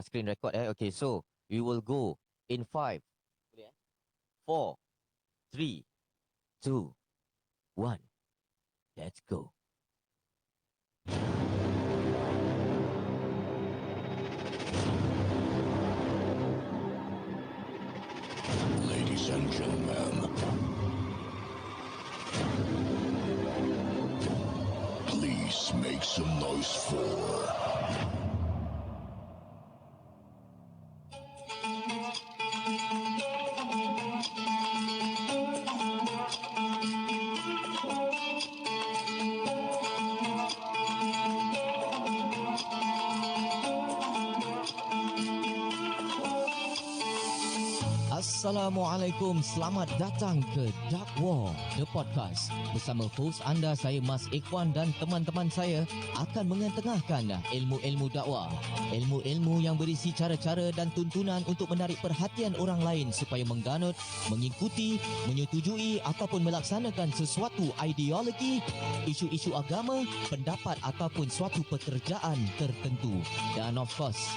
screen record. Okay, so we will go in 5, 4, 3, 2, 1. Let's go. Ladies and gentlemen, please make some noise for Assalamualaikum, selamat datang ke Dark War, The Podcast. Bersama host anda, saya Mas Ikhwan, dan teman-teman saya akan mengetengahkan ilmu-ilmu dakwah. Ilmu-ilmu yang berisi cara-cara dan tuntunan untuk menarik perhatian orang lain supaya mengganut, mengikuti, menyetujui ataupun melaksanakan sesuatu ideologi, isu-isu agama, pendapat ataupun suatu pekerjaan tertentu. Dan of course,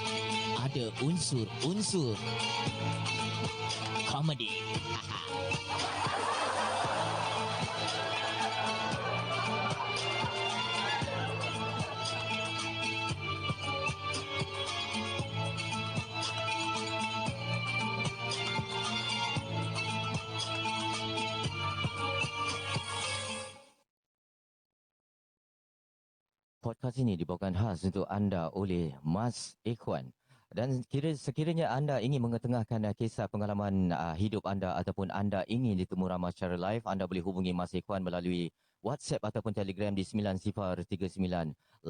ada unsur-unsur komedi. Podcast ini dibawakan khas untuk anda oleh Mas Ikhwan. Dan sekiranya anda ingin mengetengahkan kisah pengalaman hidup anda ataupun anda ingin ditemu ramah secara live, anda boleh hubungi Mas Ikhwan melalui WhatsApp ataupun Telegram di 90398479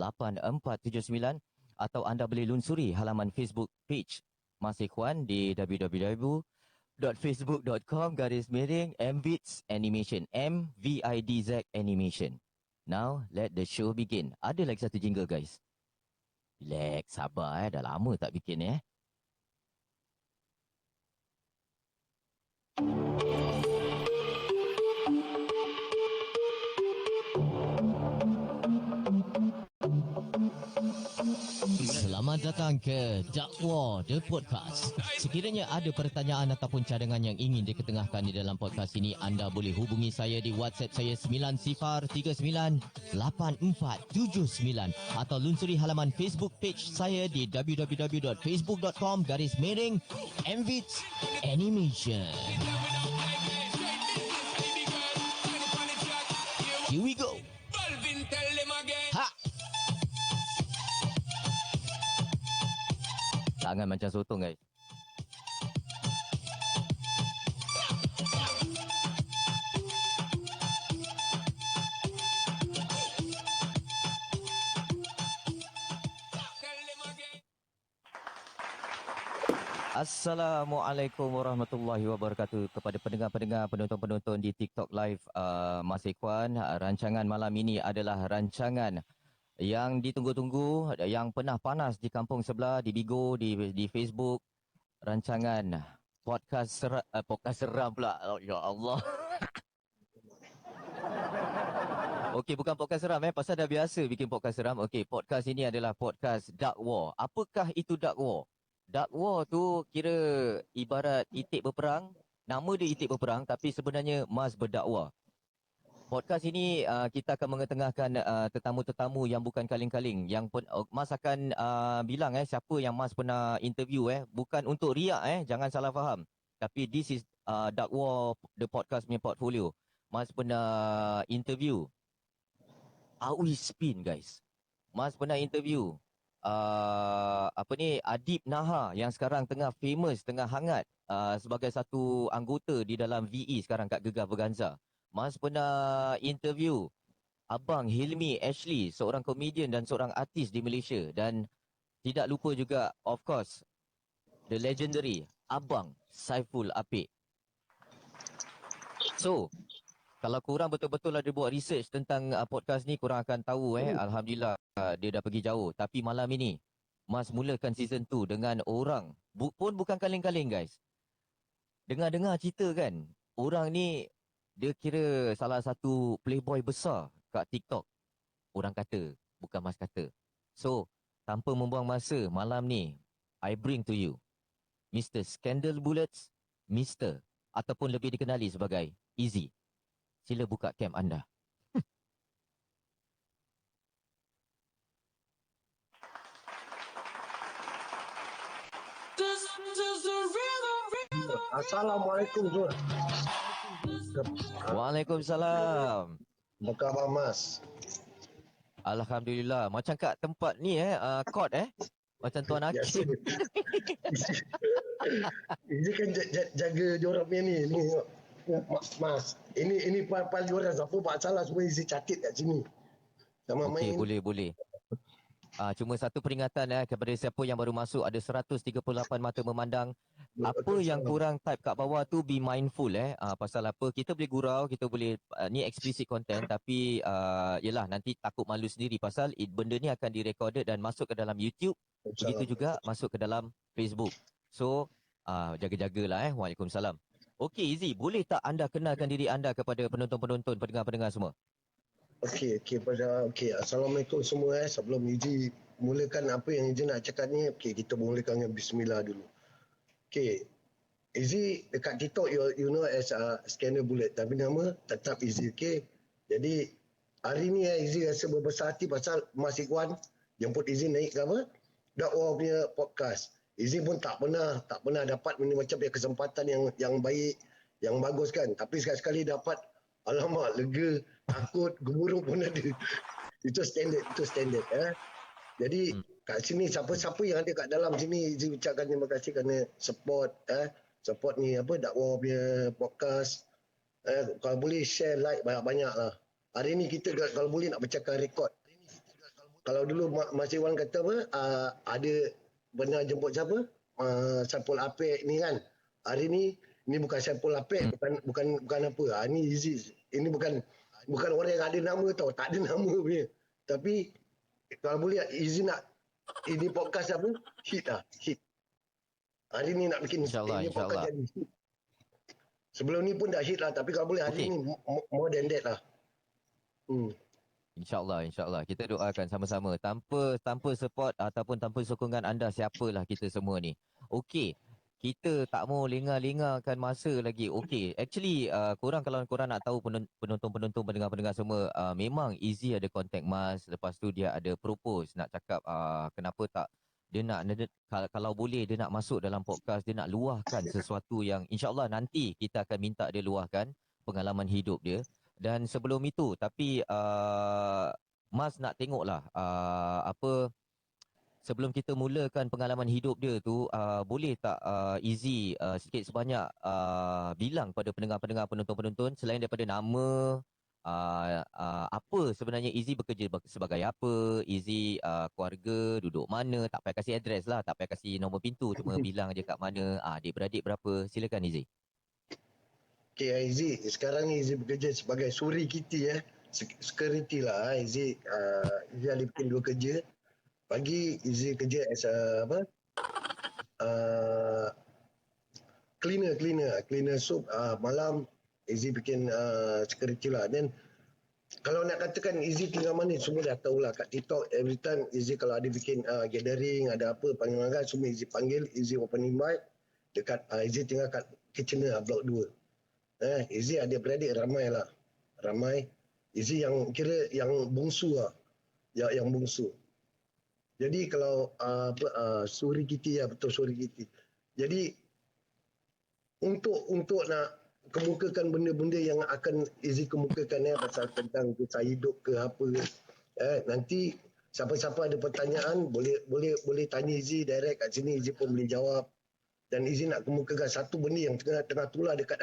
atau anda boleh lunsuri halaman Facebook page Mas Ikhwan di www.facebook.com/MVIDZ Animation, MVIDZ Animation. Now, let the show begin. Ada lagi satu jingle, guys. Relax, sabar dah lama tak bikin Selamat datang ke Dark War, The Podcast. Sekiranya ada pertanyaan ataupun cadangan yang ingin diketengahkan di dalam podcast ini, anda boleh hubungi saya di WhatsApp saya 90398479 atau lunsuri halaman Facebook page saya di www.facebook.com/MVIDZ Animation. Here we go. Ha! Tangan macam sotong, guys. Assalamualaikum warahmatullahi wabarakatuh kepada pendengar-pendengar, penonton-penonton di TikTok Live Mas Ikhwan. Rancangan malam ini adalah rancangan yang ditunggu-tunggu, yang pernah panas di kampung sebelah, di Bigo, di Facebook. Rancangan podcast seram pula. Oh, ya Allah. Okey, bukan podcast seram pasal dah biasa bikin podcast seram. Okey, podcast ini adalah podcast Dark War. Apakah itu Dark War? Dark War tu kira ibarat itik berperang. Nama dia itik berperang tapi sebenarnya Mas berdakwah. Podcast ini kita akan mengetengahkan tetamu-tetamu yang bukan kaling-kaling. Yang Mas akan bilang siapa yang Mas pernah interview bukan untuk riak jangan salah faham. Tapi this is Dark War, the podcast punya portfolio. Mas pernah interview Awi Spin, guys. Mas pernah interview Adib Naha yang sekarang tengah famous, tengah hangat sebagai satu anggota di dalam VE sekarang kat Gegar Verganza. Mas pernah interview Abang Hilmi Ashley, seorang komedian dan seorang artis di Malaysia. Dan tidak lupa juga, of course, the legendary Abang Saiful Apik. So, kalau korang betul-betul ada buat research tentang podcast ni, korang akan tahu Alhamdulillah dia dah pergi jauh. Tapi malam ini, Mas mulakan season 2 dengan orang, pun bukan kaleng-kaleng, guys. Dengar-dengar cerita kan, orang ni dia kira salah satu playboy besar kat TikTok. Orang kata, bukan Mas kata. So, tanpa membuang masa, malam ni, I bring to you Mr. Scandal Bullets, Mr. ataupun lebih dikenali sebagai Easy. Sila buka cam anda. Assalamualaikum Zul. Waalaikumsalam. Apa khabar Mas? Alhamdulillah. Macam kat tempat ni court Macam Tuan Biasa. Hakim. Ini kan jaga diorang punya ni Mas. Ini pal diorang siapa buat salah semua isi catat kat sini. Sama Okey, main. boleh. Cuma satu peringatan kepada siapa yang baru masuk, ada 138 mata memandang. Apa yang kurang type kat bawah tu be mindful pasal apa, kita boleh gurau, kita boleh ni explicit content, tapi yelah nanti takut malu sendiri pasal benda ni akan direcorded dan masuk ke dalam YouTube, begitu juga masuk ke dalam Facebook. So jaga-jagalah Waalaikumsalam. Okey Izzy, boleh tak anda kenalkan diri anda kepada penonton-penonton, pendengar-pendengar semua? Okey. Assalamualaikum semua Sebelum Izzy mulakan apa yang Izzy nak cakap ni, kita mulakan dengan bismillah dulu. Izzy dekat TikTok you know as Scandal Bullet, tapi nama tetap Izzy. Jadi hari ni Izzy rasa berbesar hati pasal Mas Ikhwan jemput Izzy naik ke apa? Dakwah punya podcast. Izzy pun tak pernah dapat macam kesempatan yang baik, yang bagus kan. Tapi sekali-sekali dapat, alamak, lega, takut, gemuruh pun ada. Itu standard. Jadi kat sini siapa-siapa yang ada kat dalam sini, Izzy ucapkan terima kasih kerana support ni dakwah punya podcast. Kalau boleh share, like banyak-banyak lah. Hari ni kita kalau boleh nak pecahkan rekod. Kalau dulu Mas Iwan kata ada pernah jemput siapa? Saipul Apek ni kan. Hari ni bukan Saipul Apek, bukan apa. Ni Izzy. Ini bukan orang yang ada nama tau, tak ada nama punya. Tapi kalau boleh Izzy nak ini podcast apa? Hit. Hari ni nak bikin ini podcast jadi hit. Sebelum ni pun dah hit lah, tapi kalau boleh hari ni more than that lah. InsyaAllah. Kita doakan sama-sama. Tanpa support ataupun tanpa sokongan anda, siapalah kita semua ni. Okey. Kita tak mau lengah-lengahkan masa lagi. Okey. Actually, kalau korang nak tahu penonton-penonton, pendengar-pendengar semua, memang Izzy ada contact Mas. Lepas tu dia ada propose nak cakap kenapa tak dia nak kalau boleh dia nak masuk dalam podcast, dia nak luahkan sesuatu yang insyaAllah nanti kita akan minta dia luahkan pengalaman hidup dia. Dan sebelum itu, tapi Mas nak tengoklah sebelum kita mulakan pengalaman hidup dia tu, boleh tak Izzy sikit sebanyak bilang pada pendengar-pendengar, penonton-penonton, selain daripada nama, apa sebenarnya Izzy bekerja sebagai apa, Izzy keluarga duduk mana, tak payah kasih address lah, tak payah kasih nombor pintu, cuma bilang je kat mana, adik-beradik berapa. Silakan Izzy. Izzy, sekarang ni Izzy bekerja sebagai suri kiti security lah. Izzy ada bikin 2 kerja. Pagi Izzy kerja as cleaner soup. Malam Izzy bikin security lah. Dan kalau nak katakan Izzy tinggal mana, semua dah tahulah kat TikTok. Every time Izzy kalau ada bikin gathering, ada apa, panggil makan, semua Izzy panggil, Izzy open invite. Dekat Izzy tinggal kat Kitchener, Blok 2. Izzy ada beradik ramai. Izzy yang kira yang bungsu lah. Yang bungsu. Jadi kalau suri kiti, betul suri kiti. Jadi untuk nak kemukakan benda-benda yang akan Izzy kemukakan pasal tentang kisah hidup ke apa, nanti siapa-siapa ada pertanyaan boleh tanya Izzy direct kat sini, Izzy pun boleh jawab. Dan Izzy nak kemukakan satu benda yang tengah tular dekat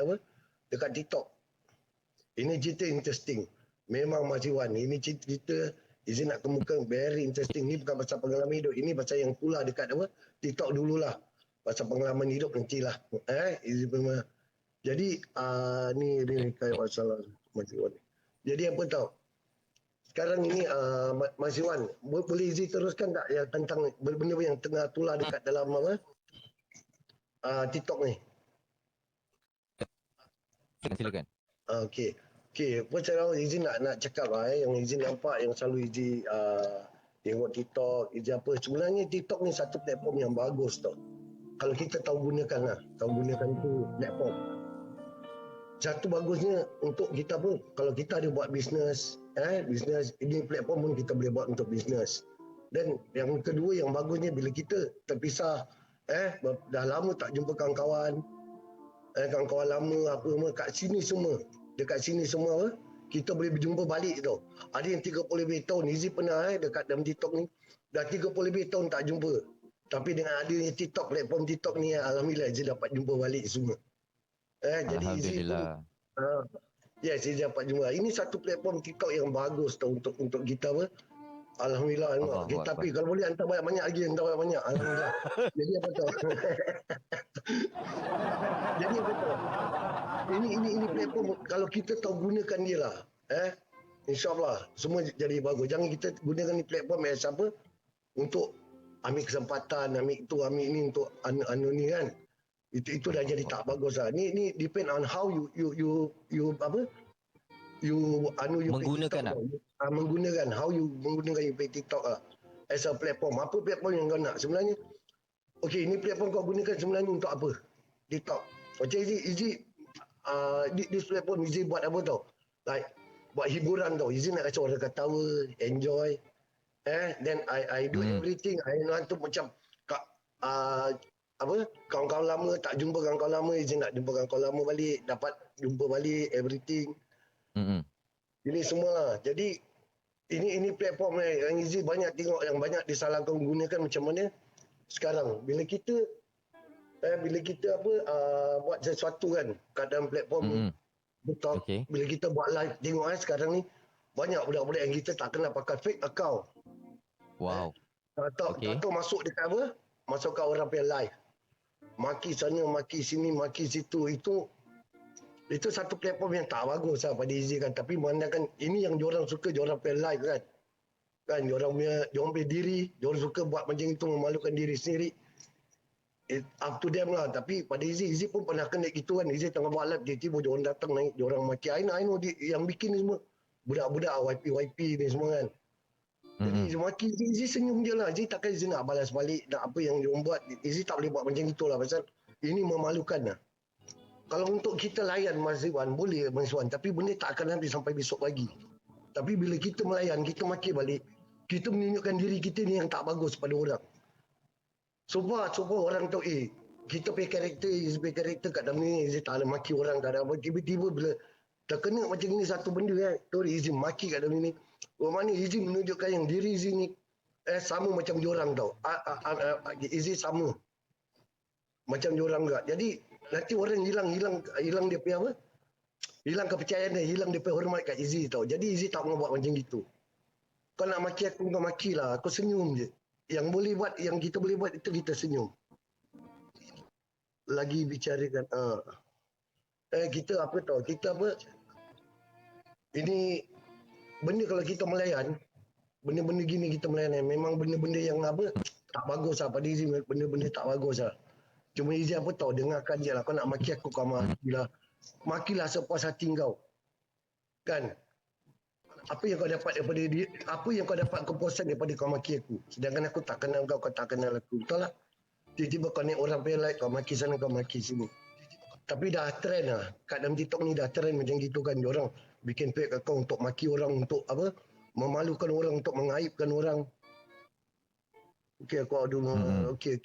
dekat TikTok. Ini cerita interesting. Memang Mas Iwan, ini cerita Izzy nak kemukakan very interesting. Ini bukan pasal pengalaman hidup, ini pasal yang tular dekat TikTok dululah. Pasal pengalaman hidup nantilah. Izzy memang. Jadi ni kayak masalah Mas Iwan. Jadi apa tahu? Sekarang ini Mas Iwan, boleh Izzy teruskan tak yang tentang benda yang tengah tular dekat dalam TikTok ni? Silakan. Okey. Apa cara Izzy nak cakap yang Izzy nampak yang selalu Izzy tengok TikTok, Izzy apa. Sebenarnya TikTok ni satu platform yang bagus tau. Kalau kita tahu gunakan lah, tahu gunakan tu platform. Satu bagusnya untuk kita pun, kalau kita ada buat bisnes, bisnes, ini platform pun kita boleh buat untuk bisnes. Dan yang kedua yang bagusnya bila kita terpisah, dah lama tak jumpa kawan-kawan, kawan-kawan lama apa semua kat sini semua, dekat sini semua apa, kita boleh berjumpa balik tau. Ada yang 30 lebih tahun, Izzy pernah dekat dalam TikTok ni, dah 30 lebih tahun tak jumpa. Tapi dengan adanya TikTok, platform TikTok ni, alhamdulillah Izzy dapat jumpa balik semua. Jadi Izzy pun yes, Izzy dapat jumpa. Ini satu platform TikTok yang bagus tau untuk kita apa. Alhamdulillah. Okay, tapi kalau boleh hantar banyak-banyak lagi, hantar banyak-banyak. Alhamdulillah. Jadi apa tau? Jadi apa tau? Ini platform kalau kita tahu gunakan dia lah. InsyaAllah semua jadi bagus. Jangan kita gunakan ni platform as apa untuk ambil kesempatan, ambil itu, ambil ini untuk anu ni kan. Itu dah jadi tak bagus lah. Ni depend on how you apa? You menggunakan lah. Menggunakan how you menggunakan you TikTok lah as a platform. Apa platform yang kau nak sebenarnya? Okey, ini platform kau gunakan sebenarnya untuk apa? TikTok. Macam Izzy di platform Izzy buat apa tau? Like buat hiburan tau. Izzy nak kasi orang ketawa, enjoy. Then I do everything. I want to macam apa kawan-kawan lama tak jumpa kawan-kawan lama, Izzy nak jumpa kawan-kawan lama balik, dapat jumpa balik everything. Ini semua lah. Jadi ini platform yang Izzy banyak tengok yang banyak disalahkan gunakan macam mana sekarang. Bila kita apa buat sesuatu kan kat dalam platform ni. Betul. Okay. Bila kita buat live tengok sekarang ni banyak budak-budak yang kita tak kenal pakai fake account. Wow. Tak tahu masuk dekat apa? Masuk kat orang punya live. Maki sana, maki sini, maki situ. Itu satu platform yang tak bagus lah pada Izzy kan. Tapi memandangkan ini yang diorang suka, diorang play live kan. Kan diorang punya diri, diorang suka buat macam itu, memalukan diri sendiri. Up to them lah. Tapi pada Izzy pun pernah kena gitu kan. Izzy tengah buat live, tiba-tiba diorang datang naik, diorang maki. I know yang bikin ni semua. Budak-budak YP ni semua kan. Jadi maki Izzy senyum je lah. Izzy takkan Izzy nak balas balik, nak apa yang diorang buat. Izzy tak boleh buat macam itulah. Pasal ini memalukan lah. Kalau untuk kita layan Mas Iwan, boleh Mas Iwan. Tapi benda tak akan habis sampai besok pagi. Tapi bila kita melayan, kita maki balik, kita menunjukkan diri kita ni yang tak bagus pada orang. So far orang tahu, kita pay karakter kat dalam ni, Izzy tak ada maki orang, tak ada apa. Tiba-tiba bila terkena macam ni satu benda tu Izzy maki kat dalam ni. Mana Izzy menunjukkan yang diri Izzy ni sama macam diorang tau. Izzy sama macam diorang juga. Jadi nanti orang hilang dia punya apa? Hilang kepercayaan dia, hilang dia punya hormat kat Izzy tau. Jadi Izzy tak mau buat macam gitu. Kau nak maki aku, kau maki lah. Aku senyum je. Yang kita boleh buat itu kita senyum. Lagi bicarakan kita apa tau? Kita apa? Ini benda kalau kita melayan, benda-benda gini kita melayan, memang benda-benda yang apa? Tak bagus lah pada Izzy, benda-benda tak bagus lah. Cuma Izzy apa tahu, dengarkan je lah. Kau nak maki aku, kau makilah. Makilah sepuas hati kau. Kan? Apa yang kau dapat daripada dia, apa yang kau dapat kepuasan daripada kau maki aku. Sedangkan aku tak kenal kau tak kenal aku. Betul lah? Tiba-tiba kau naik orang punya like, kau maki sana, kau maki sini. Tapi dah trend lah. Kat dalam TikTok ni dah trend macam gitu kan. Diorang bikin fake account untuk maki orang, untuk apa? Memalukan orang, untuk mengaibkan orang. Okey, aku dulu. Okey.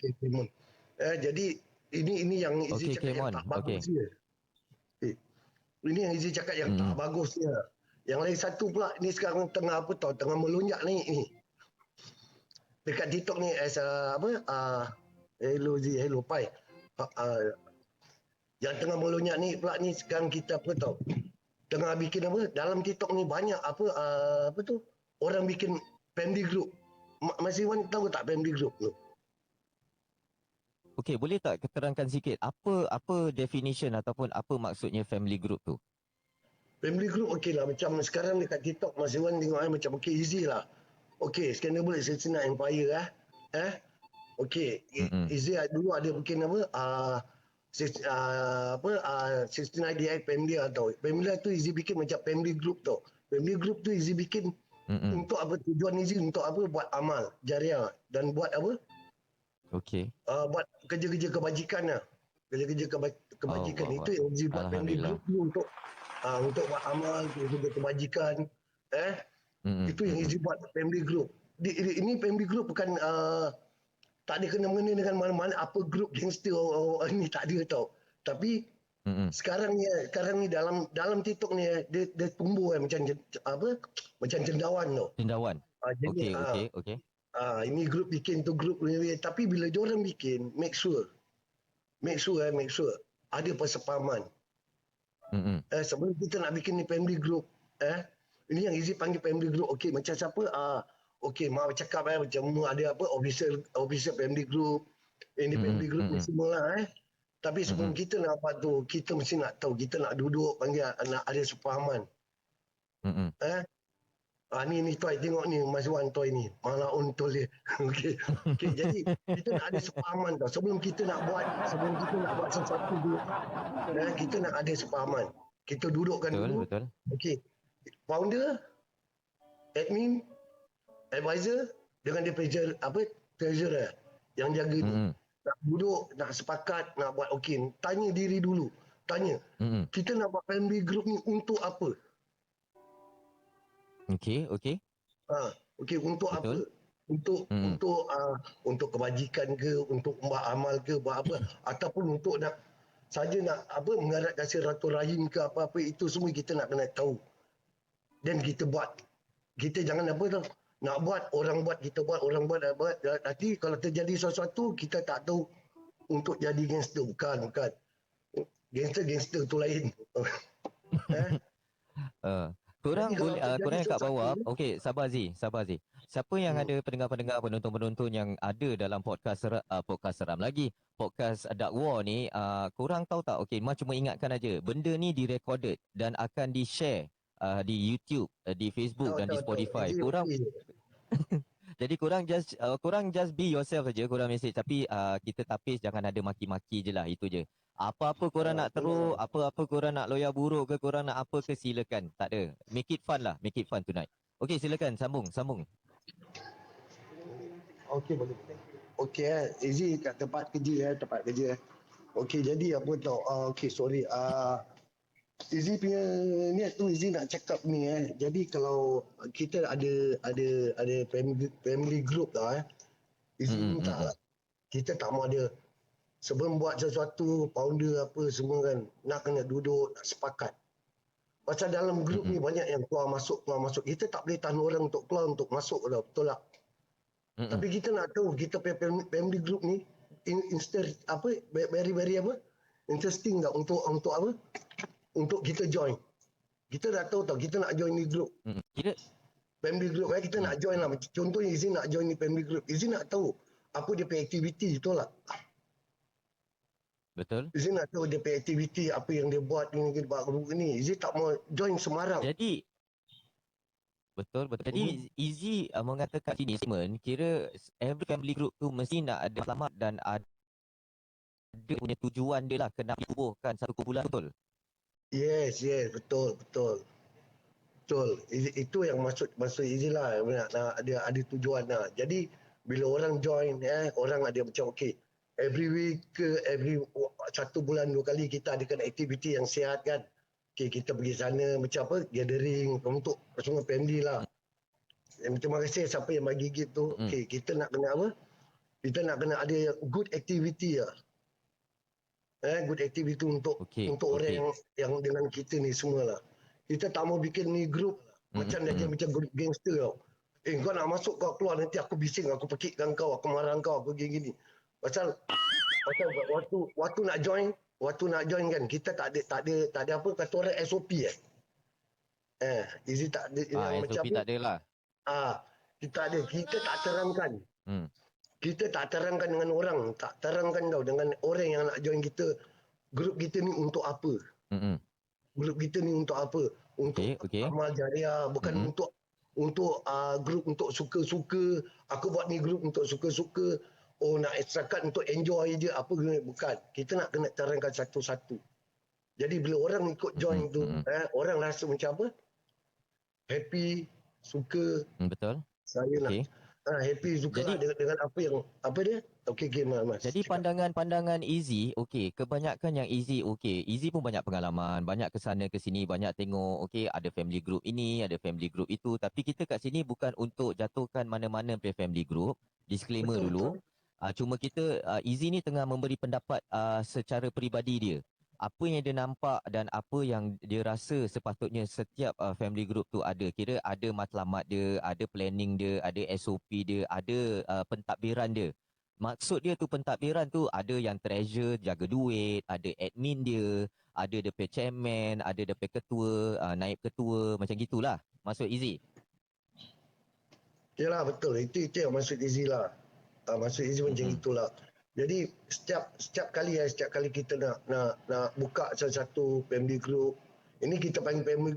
Jadi ini yang Izzy cakap yang tak bagus dia. Ini yang Izzy cakap yang tak bagus dia. Yang lain satu pula ni sekarang tengah apa tau, tengah melonjak ni. Dekat TikTok ni as hello Izzy, hello Pai. Yang tengah melonjak ni pula ni sekarang kita apa tau. Tengah bikin apa? Dalam TikTok ni banyak apa tu? Orang bikin family group. Mas Iwan tahu tak family group tu? Okey, boleh tak keterangkan sikit apa definition ataupun apa maksudnya family group tu? Family group okey lah. Macam sekarang dekat TikTok Mas Iwan tengok macam okey easy lah. Okey, Scandal Silsilah Empire okey, easy dulu ada bikin apa? 69 DI family atau family tu easy bikin macam family group tau. Family group tu easy bikin Untuk apa tujuan Izzy? Untuk apa? Buat amal jariah dan buat apa? Okey. Buat kerja-kerja kebajikan lah. Kerja-kerja kebajikan Allahu itu yang Akbar. Izzy buat family Alhamdulillah. group ni untuk buat amal, kerja kebajikan. Itu yang Mm-mm. Izzy buat family group. Ini family group bukan tak ada kena-mengena dengan mana-mana apa grup gangster ni, tak ada tau. Tapi Mm-mm. sekarang ni dalam TikTok ni dia tumbuh macam cendawan tau. Cendawan. Jadi Okey. ini grup bikin tu grup ni, tapi bila diorang bikin make sure ada persepahaman. Mm-mm. Sebelum kita nak bikin ni family group, ini yang Izzy panggil family group. Okey, macam siapa? Okey, mak cakap macam ada apa official family group, ini family group ni semua lah. Tapi sebelum kita nak buat tu, kita mesti nak tahu, kita nak duduk panggil, nak ada sepahaman. Mm-mm. Ni Toy, tengok ni Mas Wan Toy ni. Malaun tol dia. Okey. Jadi kita nak ada sepahaman tau. Sebelum kita nak buat sesuatu tu, kita nak ada sepahaman. Kita dudukkan dulu. Betul. Okey. Founder, admin, advisor dengan dia treasurer yang jaga tu. Nak duduk, nak sepakat, nak buat okey. Tanya diri dulu. Kita nak buat family group ni untuk apa? Okey. Okey, untuk Betul. apa? Untuk kebajikan ke, untuk buat amal ke, buat apa, ataupun untuk nak mengarat kasih rahim ke apa-apa, itu semua kita nak kena tahu. Dan kita buat. Kita jangan nak buat, orang buat, kita buat, orang buat. Nanti kalau terjadi sesuatu, kita tak tahu untuk jadi gangster. Bukan. Gangster tu lain. Korang Jadi kalau boleh terjadi korang yang kat bawah. sesuatu, Okey, sabar Zee. Siapa yang ada pendengar-pendengar, penonton-penonton yang ada dalam podcast seram lagi, podcast Dark War ni, korang tahu tak? Okey, Mas cuma ingatkan aja. Benda ni direcorded dan akan di-share di YouTube, di Facebook dan di tahu. Spotify. Jadi Korang okey. jadi korang just be yourself saja, korang message, tapi kita tapis jangan ada maki-maki je lah, itu je. Apa-apa korang nak teruk, apa-apa korang nak loya buruk ke, korang nak apa ke, silakan. Tak ada. Make it fun tonight. Okey, silakan sambung. Okey, boleh. Okey, Izzy kat tempat kerja. Okey, jadi apa tau? Okey, sorry. Izzy punya niat tu, Izzy nak cakap ni Jadi kalau kita ada family group lah Izzy minta lah. Kita tak mau ada, sebelum buat sesuatu, founder apa semua kan, nak kena duduk, nak sepakat. Pasal dalam grup ni banyak yang keluar masuk. Kita tak boleh tahan orang untuk keluar, untuk masuk tau, betul tak? Tapi kita nak tahu, kita family group ni very apa? Interesting tak untuk apa? Untuk kita join. Kita dah tahu tau, kita nak join ni group. Kira Family group kita nak join lah. Contohnya Izzy nak join ni family group. Izzy nak tahu apa dia punya aktiviti, betul tak? betul. Izzy nak tahu dia punya aktiviti, apa yang dia buat ni, Izzy tak mau join sembarang. Jadi betul. Jadi Izzy mengatakan sini statement, kira every family group tu mesti nak ada selamat dan ada punya tujuan dia lah, kena ditubuhkan satu kumpulan, betul? Yes, betul. Itu yang maksud Izzy lah, nak ada tujuan lah. Jadi bila orang join, orang ada macam every week ke every 1 bulan 2 kali kita adakan aktiviti yang sihat kan. Kita pergi sana macam apa, gathering untuk semua family lah. Terima kasih siapa yang bagi gift tu. Kita nak kena apa? Kita nak kena ada good activity lah. Good activity untuk orang yang dengan kita ni semua lah. Kita tak mau bikin ni group macam grup gangster tau. Kau nak masuk, kau keluar, nanti aku bising, aku pekikkan kau, aku marah kau, aku gini. Pasal waktu nak join kan, kita tak ada apa kata orang SOP Izzy tak ada yang SOP macam tak ada lah. kita tak terangkan. Kita tak terangkan dengan orang, tak terangkan tau dengan orang yang nak join kita. Grup kita ni untuk apa? Grup kita ni untuk apa? Untuk amal jariah, bukan untuk grup untuk suka-suka. Aku buat ni grup untuk suka-suka. Nak extract untuk enjoy je, apa bukan. Kita nak kena terangkan satu-satu. Jadi bila orang ikut join tu, orang rasa macam apa? Happy, suka, Betul. saya nak Okey. happy sukalah Jadi dengan apa yang apa dia. Okey Mas Jadi cakap. pandangan-pandangan Easy, okey, kebanyakan yang Easy, okey. Easy pun banyak pengalaman, banyak ke sana ke sini, banyak tengok, okey, ada family group ini, ada family group itu. Tapi kita kat sini bukan untuk jatuhkan mana-mana punya family group. Disclaimer Betul dulu. Cuma kita, Easy ni tengah memberi pendapat secara peribadi dia. Apa yang dia nampak dan apa yang dia rasa sepatutnya setiap family group tu ada. Kira ada matlamat dia, ada planning dia, ada SOP dia, ada pentadbiran dia. Maksud dia tu pentadbiran tu ada yang treasure jaga duit, ada admin dia, ada DP chairman, ada DP ketua, naib ketua, macam gitulah. Maksud Easy. Yalah betul. Itu yang maksud Izzy lah. Maksud Izzy macam Mm-mm. itulah. Jadi setiap kali kita nak buka satu family group, ini kita panggil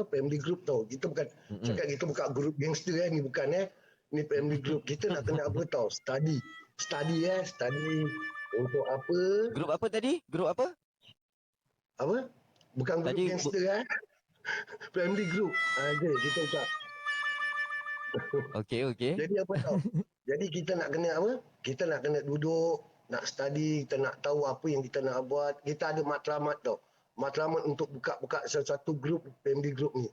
family group tau. Kita bukan Mm-mm. cakap kita buka group gangster ni bukan Ni family group. Kita nak kena apa tau? Study. Study untuk apa? Grup apa tadi? Grup apa? Apa? Bukan group Tadi gangster family group. Okey, kita buka. okey okey. Jadi apa tau? Jadi kita nak kena apa? Kita nak kena duduk, nak study, kita nak tahu apa yang kita nak buat. Kita ada matlamat tau. Matlamat untuk buka satu grup, family group ni.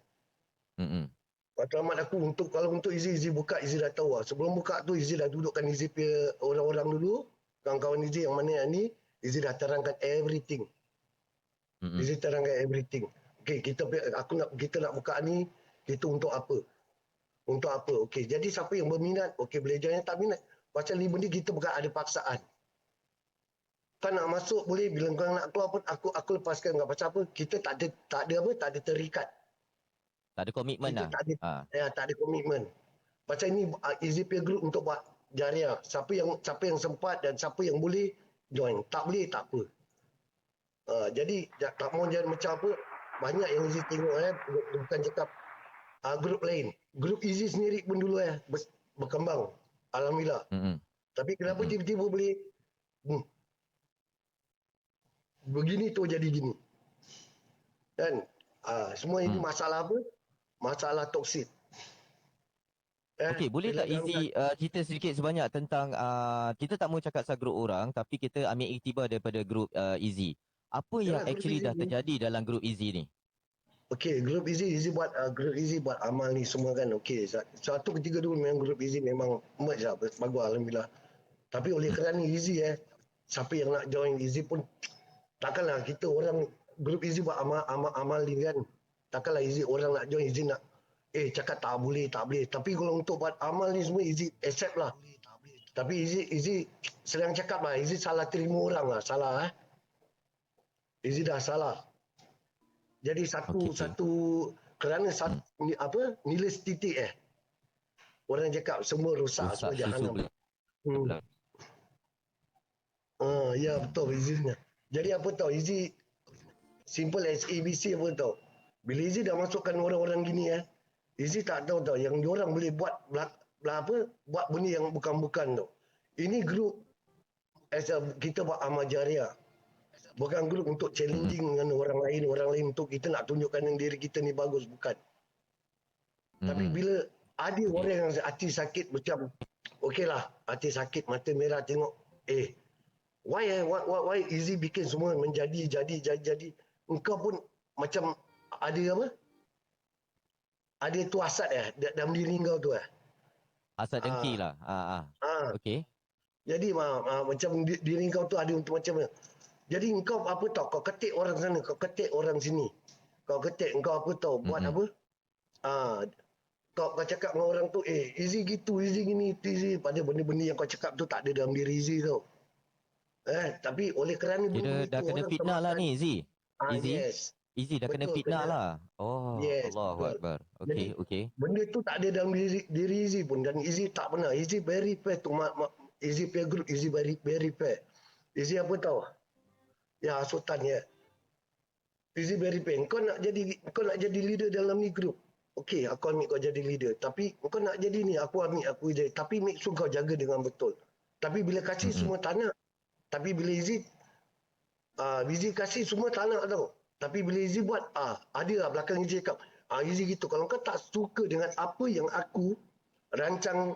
Mm-mm. Matlamat aku kalau untuk Izzy buka, Izzy dah tahu lah. Sebelum buka tu, Izzy dah dudukkan Izzy punya orang-orang dulu. Kawan-kawan Izzy yang mana yang ni, Izzy dah terangkan everything. Mm-mm. Izzy terangkan everything. Okay, kita nak buka ni, kita untuk apa? Untuk apa? Okey, jadi siapa yang berminat, okey boleh join, yang tak minat. Pasal ni benda kita bukan ada paksaan. Kau nak masuk boleh, bila kau nak keluar pun aku lepaskan kau. Pasal apa? Kita tak ada terikat. Tak ada komitmen Kita lah. tak ada komitmen. Pasal ini Easy Peer Group untuk buat jariah. Siapa yang sempat dan siapa yang boleh join. Tak boleh tak apa. Jadi tak mau jangan macam apa, banyak yang Easy tengok bukan cakap grup lain. Grup Easy sendiri pun dulu berkembang. Alhamdulillah. Mm-mm. Tapi kenapa Mm-mm. tiba-tiba boleh begini tu jadi gini? Kan? Semua ini masalah apa? Masalah toksik. Okey, boleh Bila tak Easy cerita sedikit sebanyak tentang kita tak mau cakap pasal grup orang tapi kita ambil iktibar daripada grup Easy. Apa yang Yalah, grup actually Easy dah ni. terjadi dalam grup Easy ni? Okey, grup Easy buat amal ni semua kan. Okey, satu ketiga dulu memang grup Easy memang merge lah, bagus alhamdulillah. Tapi oleh kerana Easy siapa yang nak join Easy pun takkanlah kita orang grup Easy buat amal ni kan. Takkanlah Easy orang nak join Easy nak cakap tak boleh. Tapi kalau untuk buat amal ni semua Easy accept lah. Tapi Easy sedang cakap lah, Easy salah terima orang lah, salah Easy dah salah. Jadi satu kerana nilai setitik orang cakap semua rosak semua jahanam. Ya betul Easy-nya. Jadi apa tahu Easy simple as ABC apa tahu. Bila Easy dah masukkan orang-orang gini Easy tak tahu yang diorang boleh buat buat benda yang bukan-bukan tau. Ini grup kita buat amal jariah. Bukan grup untuk challenging dengan orang lain untuk kita nak tunjukkan yang diri kita ni bagus, bukan. Tapi bila ada orang yang hati sakit macam okeylah, hati sakit, mata merah tengok why Easy bikin semua menjadi jadi. Engkau pun macam ada apa? Ada tu hasad dalam diri kau tu Hasad dengki lah. Okey. Jadi macam diri kau tu ada untuk macam jadi engkau apa tahu, kau ketik orang sana, kau ketik orang sini. Kau ketik, engkau apa tahu, buat apa? Kau cakap dengan orang tu, Easy gitu, Easy gini, Easy. Pada benda-benda yang kau cakap tu tak ada dalam diri Easy tau. Tapi oleh kerana Kira dah kena fitnah lah ni Easy. Yes. Easy dah kena Betul, fitnah lah. Oh, yes, Allahu betul. Akbar. Jadi, Okey. benda tu tak ada dalam diri Easy pun. Dan Easy tak pernah. Easy very fair tu. Easy peer group, Easy very fair. Easy apa tahu? Ya, Sultan Easy very fair. Kau nak jadi leader dalam ni grup. Okey, aku ambil kau jadi leader. Tapi kau nak jadi ni, aku jadi. Tapi make sure kau jaga dengan betul. Tapi bila kasih semua tak nak. Tapi bila Easy kasih semua tak nak tau. Tapi bila Easy buat, ada lah belakang Easy cakap, Izzy gitu. Kalau kau tak suka dengan apa yang aku rancang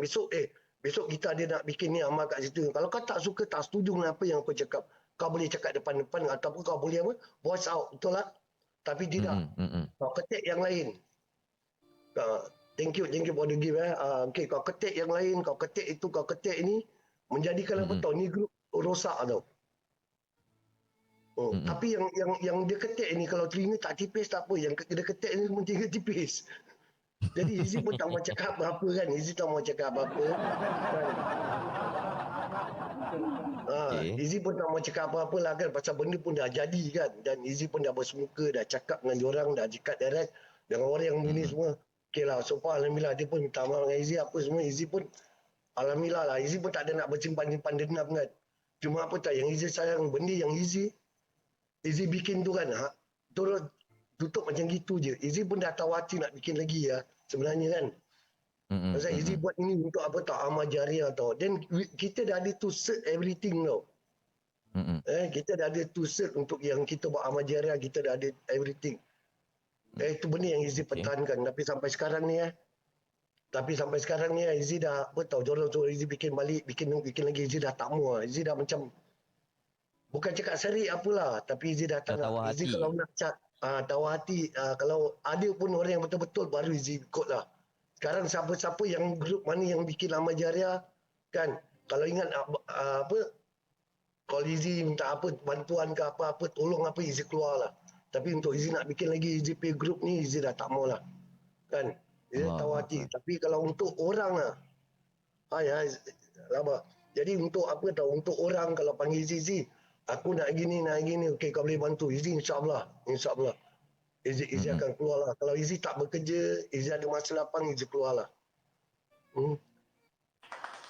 besok kita ada nak bikin ni amal kat situ. Kalau kau tak suka, tak setuju dengan apa yang aku cakap, kau boleh cakap depan-depan ataupun kau boleh apa? Voice out, betul lah. Tapi tidak. Kau ketik yang lain. Thank you for the gift okay, kau ketik yang lain, kau ketik itu, kau ketik ini, menjadikan apa tau, ni grup rosak tau. Tapi yang dia ketik ni kalau telinga tak tipis tak apa, yang dia ketik ni pun telinga tipis. Jadi Izzy pun tak mau cakap apa-apa kan, Izzy tak mau cakap apa-apa kan. Izzy pun tak mau cakap apa-apa lah kan, pasal benda pun dah jadi kan, dan Izzy pun dah bersemuka, dah cakap dengan diorang, dah cakap direct dengan orang yang bini semua. Okay lah, so far Alhamdulillah dia pun minta maaf dengan Izzy apa semua. Izzy pun Alhamdulillah lah, Izzy pun tak ada nak bersimpan-simpan dendam kan. Cuma apa tak, yang Izzy sayang, benda yang Izzy bikin tu kan, tutup macam gitu je. Izzy pun dah tahu hati nak bikin lagi ya sebenarnya kan. Pasal Izzy buat ini untuk apa tak, amal jariah tau. Dan kita dah ada to search everything tau. Kita dah ada to search untuk yang kita buat amal jariah, kita dah ada everything. Itu benda yang Izzy pertahankan. Tapi sampai sekarang ni Izzy dah apa tau, jorang suruh Izzy bikin balik, bikin lagi, Izzy dah tak mau. Izzy dah macam bukan cakap serik apalah, tapi Izzy dah tak nak. Izzy kalau nak tahu hati, kalau ada pun orang yang betul-betul baru Izzy ikut lah. Sekarang siapa-siapa yang grup mana yang bikin amal jariah kan, kalau ingat apa, kalau Izzy minta apa bantuan ke apa-apa, tolong apa, Izzy keluar lah. Tapi untuk Izzy nak bikin lagi Izzy pay group ni, Izzy dah tak mau lah kan. Izzy tahu hati. Tapi kalau untuk orang lah, lama. Jadi untuk apa tahu, untuk orang kalau panggil Izzy, aku nak gini, okey kau boleh bantu Izzy, insyaAllah Izzy akan keluar lah. Kalau Izzy tak bekerja, Izzy ada masa lapang, Izzy keluar lah.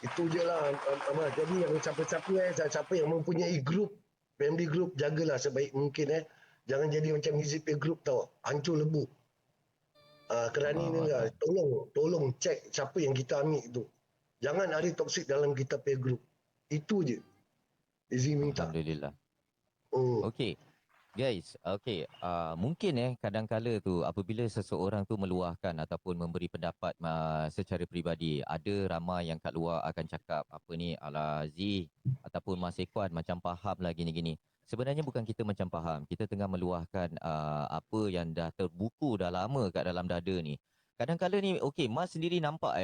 Itu je lah. Jadi yang siapa yang mempunyai grup, family group, jagalah sebaik mungkin Jangan jadi macam Izzy pay group tau, hancur lebu. Kerana ni lah, tolong cek siapa yang kita ambil tu. Jangan ada toksik dalam kita pay group. Itu je Izzy minta. Alhamdulillah. Okey. Guys, mungkin kadang-kala tu apabila seseorang tu meluahkan ataupun memberi pendapat secara peribadi, ada ramai yang kat luar akan cakap apa ni, ala Z ataupun Mas Ekwan macam faham lah gini-gini. Sebenarnya bukan kita macam faham, kita tengah meluahkan apa yang dah terbuku dah lama kat dalam dada ni. Kadang-kala ni Mas sendiri nampak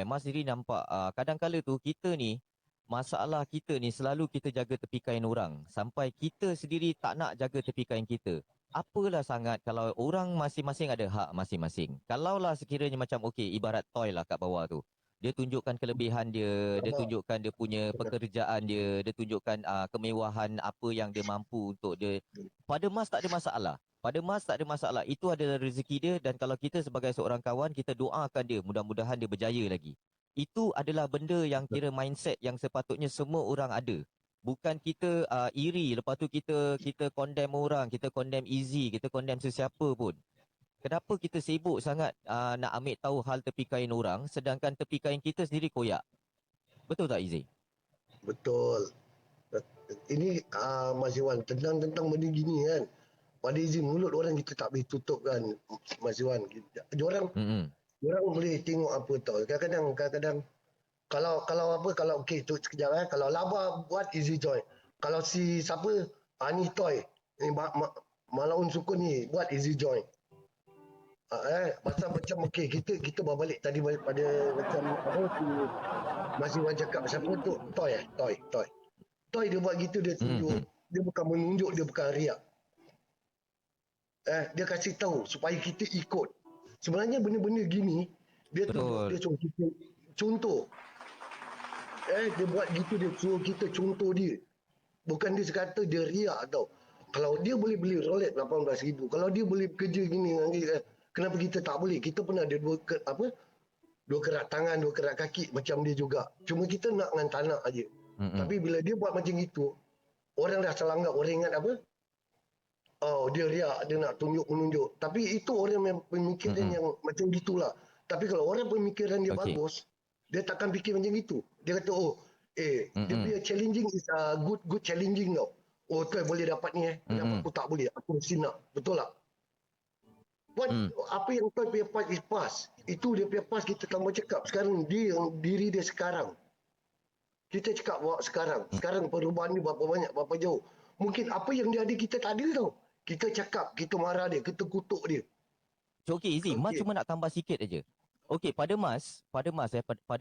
kadang-kala tu kita ni, masalah kita ni selalu kita jaga tepi kain orang sampai kita sendiri tak nak jaga tepi kain kita. Apalah sangat kalau orang masing-masing ada hak masing-masing. Kalaulah sekiranya macam ibarat toy lah kat bawah tu. Dia tunjukkan kelebihan dia, dia tunjukkan dia punya pekerjaan dia, dia tunjukkan kemewahan apa yang dia mampu untuk dia. Pada Mas tak ada masalah. Itu adalah rezeki dia, dan kalau kita sebagai seorang kawan, kita doakan dia mudah-mudahan dia berjaya lagi. Itu adalah benda yang kira mindset yang sepatutnya semua orang ada. Bukan kita iri, lepas tu kita condemn orang, kita condemn Izzy, kita condemn sesiapa pun. Kenapa kita sibuk sangat nak ambil tahu hal tepi kain orang, sedangkan tepi kain kita sendiri koyak? Betul tak Izzy? Betul. Ini Mas Iwan, tentang benda gini kan. Pada Izzy, mulut orang kita tak boleh tutup kan, Mas Iwan. Diorang boleh tengok apa tau. Kadang-kadang kalau okey tu sekejap kalau Laba buat Izzy join. Kalau si siapa Ani Toy ni Malaun Sukun ni buat Izzy join. Pasal macam okey, kita berbalik tadi pada macam apa tu Mas Iwan cakap, siapa tu Toy dia buat gitu, dia tunjuk. Dia bukan menunjuk, dia bukan riak. Dia kasih tahu supaya kita ikut. Sebenarnya benda-benda gini dia tunjuk, dia suruh kita contoh. Dia buat gitu, dia suruh kita contoh dia. Bukan dia kata dia riak tau. Kalau dia boleh beli Rolex 18,000, kalau dia boleh kerja gini, kenapa kita tak boleh? Kita pun ada dua kerak tangan, dua kerak kaki macam dia juga. Cuma kita nak dengan tanah aja. Tapi bila dia buat macam itu, orang dah salah anggap, orang ingat apa? Oh, dia riak, dia nak menunjuk. Tapi itu orang yang pemikiran yang macam gitulah. Tapi kalau orang pemikiran dia bagus, dia takkan fikir macam itu. Dia kata, dia punya challenging is good challenging tau. Oh, tu boleh dapat ni. Kenapa aku tak boleh? Aku mesti nak. Betul tak? Apa yang kau punya pas is pas. Itu dia punya pas, kita tambah cakap. Sekarang dia yang diri dia sekarang. Kita cakap bawa sekarang. Sekarang perubahan ni berapa banyak, berapa jauh. Mungkin apa yang dia ada kita tak ada tau. Kita cakap, kita marah dia, kita kutuk dia. So, okey Izzy, Mas Okey. cuma nak tambah sikit aja. Okey, pada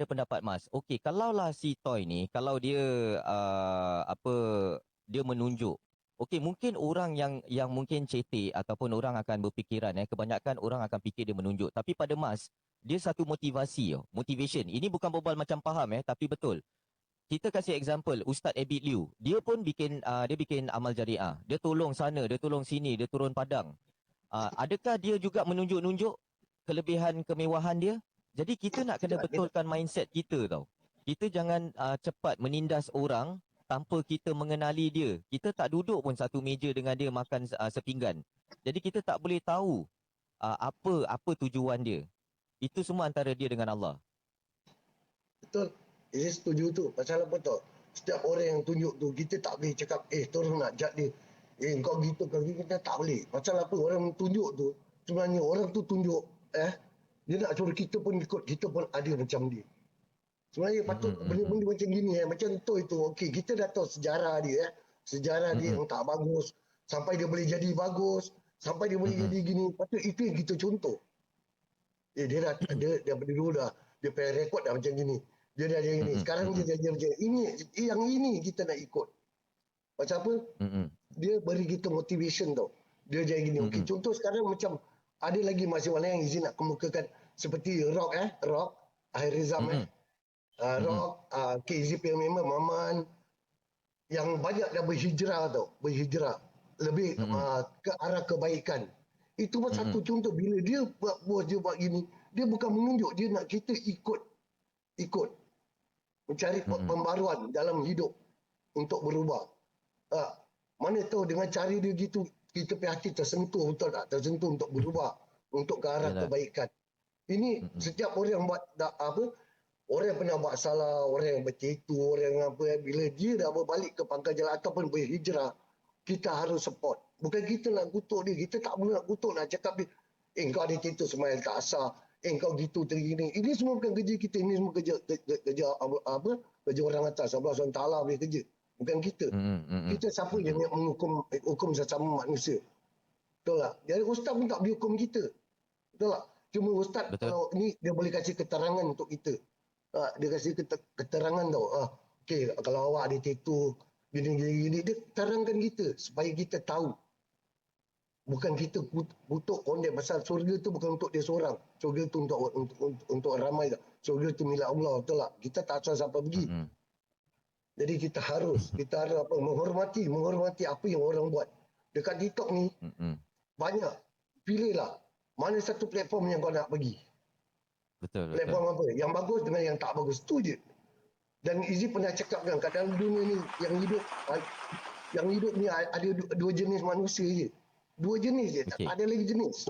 pendapat Mas. Okey, kalaulah si Toy ni, kalau dia dia menunjuk. Okey, mungkin orang yang mungkin cetek ataupun orang akan berfikiran kebanyakan orang akan fikir dia menunjuk. Tapi pada Mas, dia satu motivasi, motivation. Ini bukan berbual macam faham tapi betul. Kita kasih example Ustaz Abid Liu. Dia pun bikin amal jariah. Dia tolong sana, dia tolong sini, dia turun padang. Adakah dia juga menunjuk-nunjuk kelebihan kemewahan dia? Jadi kita nak kena Tidak, tidak. betulkan mindset kita tau. Kita jangan cepat menindas orang tanpa kita mengenali dia. Kita tak duduk pun satu meja dengan dia makan sepinggan. Jadi kita tak boleh tahu apa tujuan dia. Itu semua antara dia dengan Allah. Betul. Saya setuju tu. Pasal apa tau? Setiap orang yang tunjuk tu, kita tak boleh cakap, tolong nak jat dia. Kau gitu, kita tak boleh. Pasal apa? Orang tunjuk tu, sebenarnya orang tu tunjuk, dia nak suruh kita pun ikut, kita pun ada macam dia. Sebenarnya patut benda-benda macam gini, macam tu itu. Okey, kita dah tahu sejarah dia, sejarah dia yang tak bagus, sampai dia boleh jadi bagus, sampai dia boleh jadi gini. Patut itu yang kita contoh. Dia daripada dulu dah, dia punya rekod dah macam gini. Dia dah jadi gini. Sekarang dia jadi macam ini. Yang ini kita nak ikut. Macam apa? Dia beri kita motivation tau. Dia jadi gini. Okey, contoh sekarang macam ada lagi masih orang yang izin nak kemukakan seperti Rock Rock Hairizam Rock KZ punya member Maman yang banyak dah berhijrah tau. Berhijrah lebih ke arah kebaikan. Itu pun satu contoh. Bila dia buat gini, dia bukan menunjuk, dia nak kita ikut mencari pembaruan dalam hidup untuk berubah. Mana tahu dengan cara dia gitu, kita punya hati tersentuh, betul tak? Tersentuh untuk berubah, untuk ke arah kebaikan. Ini setiap orang yang buat orang yang pernah buat salah, orang yang bercetu, orang yang bila dia dah berbalik ke pangkal jalan ataupun berhijrah, kita harus support. Bukan kita nak kutuk dia, kita tak boleh nak kutuk, nak cakap dia, kau ada cetu smile tak asal, kau gitu tergini. Ini semua bukan kerja kita, ini semua kerja kerja orang atas, Allah SWT punya kerja. Bukan kita. Kita siapa yang nak menghukum sesama manusia. Betul tak? Jadi ustaz pun tak boleh hukum kita. Betul tak? Cuma ustaz kalau ni dia boleh kasih keterangan untuk kita. Dia kasih keterangan tau. Okey, kalau awak ada tattoo gini, dia terangkan kita supaya kita tahu. Bukan kita kutuk kondek pasal surga tu bukan untuk dia seorang. Surga tu untuk ramai tak. Surga tu milik Allah, betul tak? Kita tak asal siapa pergi. Jadi kita harus menghormati apa yang orang buat. Dekat TikTok ni banyak. Pilihlah mana satu platform yang kau nak pergi. Betul. Platform apa? Yang bagus dengan yang tak bagus. Tu je. Dan Izzy pernah cakap kan, kat dalam dunia ni yang hidup ni ada dua jenis manusia je. Dua jenis je. Tak ada lagi jenis.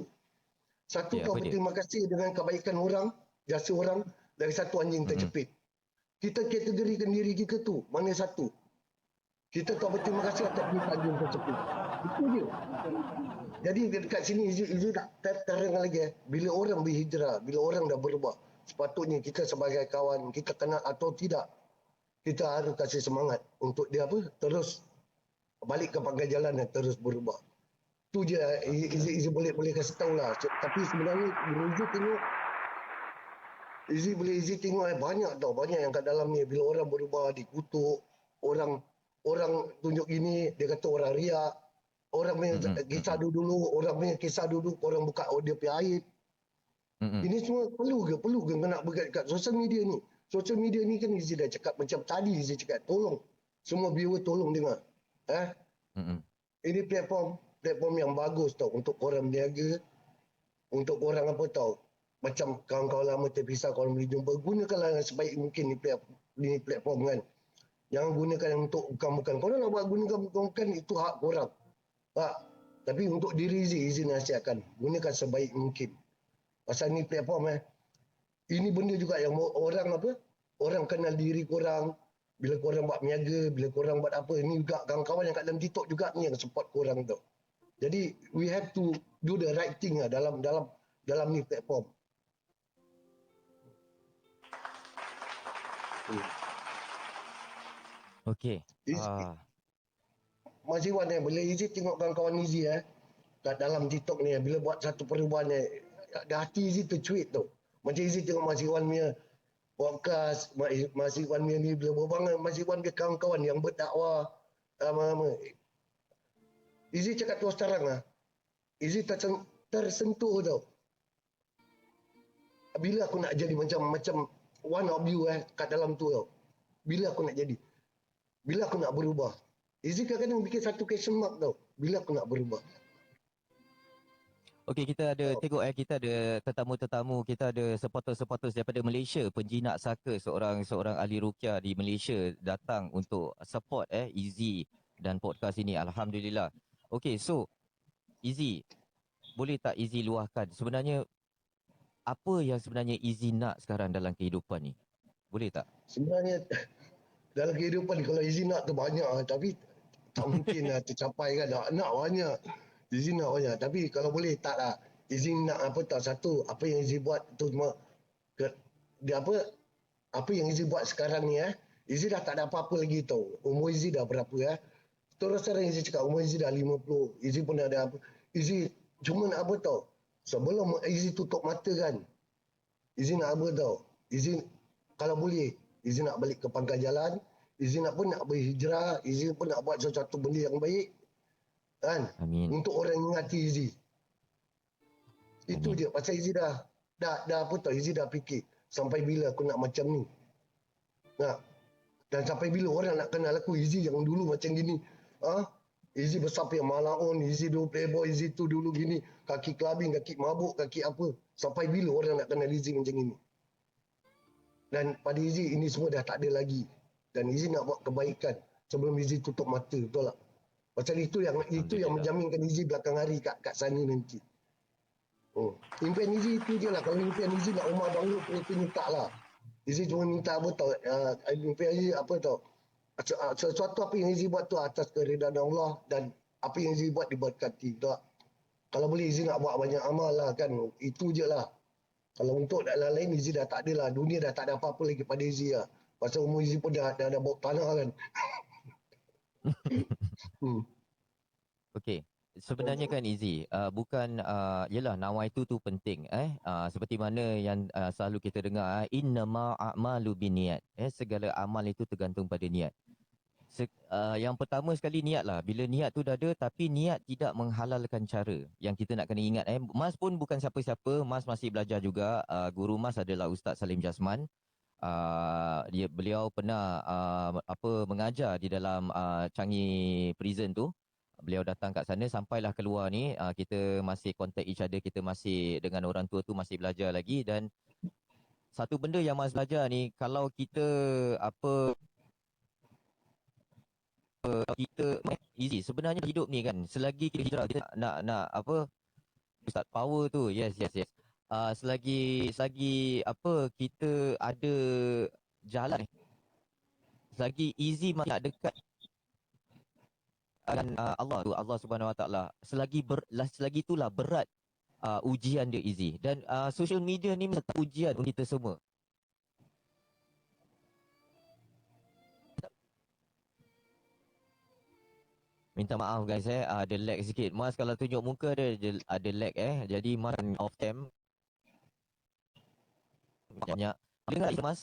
Satu kau berterima kasih dengan kebaikan orang, jasa orang, dari satu anjing terjepit. Kita kategorikan diri kita tu, mana satu. Kita kau berterima kasih atas anjing terjepit. Itu je. Jadi dekat sini Izzy tak terang lagi bila orang berhijrah, bila orang dah berubah, sepatutnya kita sebagai kawan, kita kenal atau tidak, kita harus kasih semangat untuk dia terus balik ke pangkal jalan dan terus berubah. Tu je Izzy boleh kasih tahu lah. Tapi sebenarnya bila Izzy tengok banyak yang kat dalam ni bila orang berubah, dikutuk, orang tunjuk gini, dia kata orang riak. Orang punya kisah dulu, orang punya kisah dulu, orang buka dia punya aib. Ini semua perlu ke nak berkat kat sosial media ni. Sosial media ni kan Izzy dah cakap macam tadi Izzy cakap, tolong. Semua viewer tolong dengar. Ini platform yang bagus tau untuk orang berniaga, untuk orang macam kawan-kawan lama terpisah, kawan boleh jumpa. Gunakanlah yang sebaik mungkin ni platform kan. Jangan gunakan untuk bukan-bukan. Korang nak buat gunakan bukan-bukan, itu hak korang. Tapi untuk diri Izzy nasihatkan, gunakan sebaik mungkin. Pasal ni platform ini benda juga yang orang kenal diri korang. Bila korang buat niaga, bila korang buat apa, ini juga kawan-kawan yang kat dalam TikTok juga ni yang support korang tu. Jadi we have to do the right thing lah dalam ni platform. Okey. Mas Iwan bila Izzy tengok kawan-kawan Izzy kat dalam TikTok ni bila buat satu perubahan hati Izzy tercuit tu. Macam Izzy tengok Mas Iwan punya podcast, Mas Iwan punya ni bila berbangun Mas Iwan ke kawan-kawan yang berdakwah lama-lama. Izzy cakap terus terang lah. Izzy tersentuh tau. Bila aku nak jadi macam one of you kat dalam tu tau. Bila aku nak jadi. Bila aku nak berubah. Izzy kadang-kadang bikin satu question mark tau. Bila aku nak berubah. Okey, kita ada tengok kita ada tetamu-tetamu, kita ada supporters daripada Malaysia, penjinak saka seorang ahli ruqyah di Malaysia datang untuk support Izzy dan podcast ini. Alhamdulillah. Okey, so Izzy, boleh tak Izzy luahkan sebenarnya apa yang sebenarnya Izzy nak sekarang dalam kehidupan ni? Boleh tak? Sebenarnya dalam kehidupan ni kalau Izzy nak tu banyak tapi tak mungkin lah tercapai kan. Nak banyak. Izzy nak banyak. Tapi kalau boleh tak lah. Izzy nak apa tak satu. Apa yang Izzy buat tu cuma. Dia apa yang Izzy buat sekarang ni Izzy dah tak ada apa-apa lagi tau. Umur Izzy dah berapa Terus terang Izzy cakap umur Izzy dah 50. Izzy pun dah ada apa. Izzy cuma nak apa tau. Sebelum Izzy tutup mata kan. Izzy nak apa tau. Izzy kalau boleh. Izzy nak balik ke pangkal jalan. Izzy nak berhijrah. Izzy pun nak buat sesuatu benda yang baik. Kan? Amin. Untuk orang yang ingati Izzy. Itu Amin. je. Pasal Izzy dah apa tau. Izzy dah fikir. Sampai bila aku nak macam ni. Nah. Dan sampai bila orang nak kenal aku. Izzy yang dulu macam gini. Izzy besar yang malaun. Izzy dulu playboy. Izzy tu dulu gini. Kaki clubbing. Kaki mabuk. Kaki apa. Sampai bila orang nak kenal Izzy macam ini. Dan pada Izzy ini semua dah tak ada lagi. Dan Izzy nak buat kebaikan sebelum Izzy tutup mata, betul tak? Pasal itu yang menjaminkan Izzy belakang hari kat sana nanti. Impian Izzy itu je lah. Kalau impian Izzy nak rumah banglo, Izzy tak lah. Izzy cuma minta apa tau. Impian Izzy apa tau. Sesuatu apa yang Izzy buat tu atas keridaan Allah dan apa yang Izzy buat diberkati, betul tak? Kalau boleh Izzy nak buat banyak amal lah kan. Itu je lah. Kalau untuk lain Izzy dah tak ada lah. Dunia dah tak ada apa-apa lagi pada Izzy lah. Pasal umur Izzy pun dah bawa tanah kan. Okey. Sebenarnya kan Izzy, bukan yalah nawai tu penting seperti mana yang selalu kita dengar innama a'malu binniat. Segala amal itu tergantung pada niat. Yang pertama sekali niat lah. Bila niat tu dah ada tapi niat tidak menghalalkan cara. Yang kita nak kena ingat Mas pun bukan siapa-siapa, Mas masih belajar juga. Guru Mas adalah Ustaz Salim Jasman. Beliau pernah mengajar di dalam Changi Prison tu. Beliau datang kat sana sampailah keluar ni kita masih contact each other, kita masih dengan orang tua tu masih belajar lagi. Dan satu benda yang Mas belajar ni, kalau kita Izzy sebenarnya hidup ni kan, selagi kita hijrah, kita nak start power tu. Yes. Selagi kita ada jalan, selagi Izzy masih nak dekat dengan Allah Subhanahu Wa Taala, selagi itulah berat ujian dia Izzy. Dan social media ni mesti ujian untuk kita semua. Minta maaf guys ada lag sikit. Mas kalau tunjuk muka ada lag Jadi Mas off cam. Banyak. Dengar tak Mas?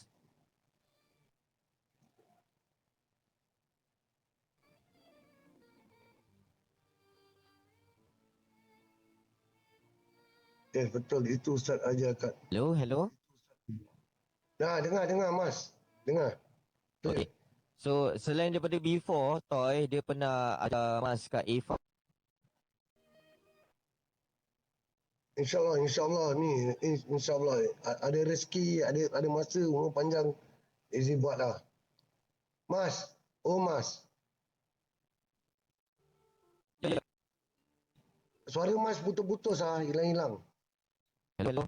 Betul. Itu Ustaz ajarkan. Hello. Nah, dengar Mas. Dengar. Okay. So selain daripada before Toy, dia pernah ada Mas kat A5. InsyaAllah ni. InsyaAllah. Ada rezeki, ada masa, umur panjang. Izzy buat lah. Mas. Mas. Ya. Suara Mas putus-putus hilang-hilang. Hello.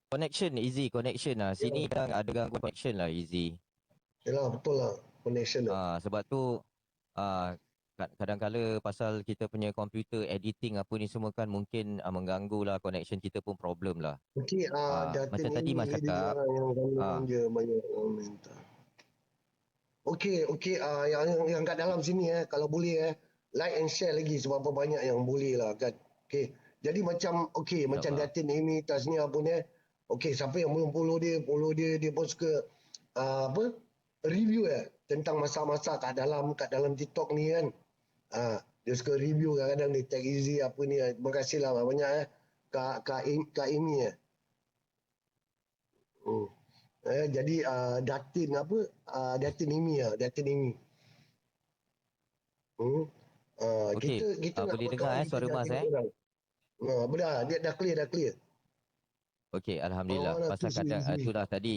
Connection Izzy, connection lah. Sini ada gangguan connection lah Izzy. Yalah, betul lah. Connection lah. Sebab tu kadang-kala pasal kita punya komputer editing apa ni semua kan mungkin mengganggu lah, connection kita pun problem lah. Okey, data Macam tadi Mas ini dia cakap, yang kami ah, manja banyak orang minta. Okey, okey, yang kat dalam sini kalau boleh like and share lagi sebab banyak yang boleh lah kan. Okey. Jadi macam macam insyaAllah. Datin Amy Tasnia pun okey, siapa yang belum follow dia pun suka apa? Review tentang masa-masa kat dalam TikTok ni kan. Dia suka review kadang-kadang dia tag Easy apa ni. Terima kasih lah banyak Kak Amy Hmm. Jadi Datin apa? Datin Amy Datin Amy. Hmm. Okey, Kita nak boleh dengar berkawan kita suara jangan Mas tengok orang. Benar, dia dah clear dah clear. Okey, alhamdulillah. Nak tu Pasal si kadang Easy. itulah tadi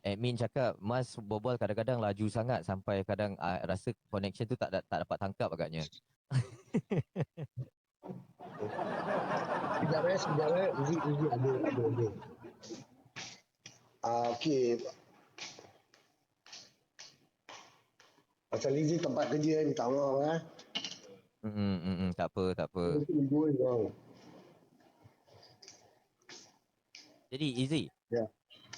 admin cakap Mas berbual kadang-kadang laju sangat sampai kadang rasa connection tu tak dapat tangkap agaknya. Sekejap Easy ada. Okey. Pasal Easy tempat kerja minta maaf Tak apa, tak apa. Jadi Easy, Ya.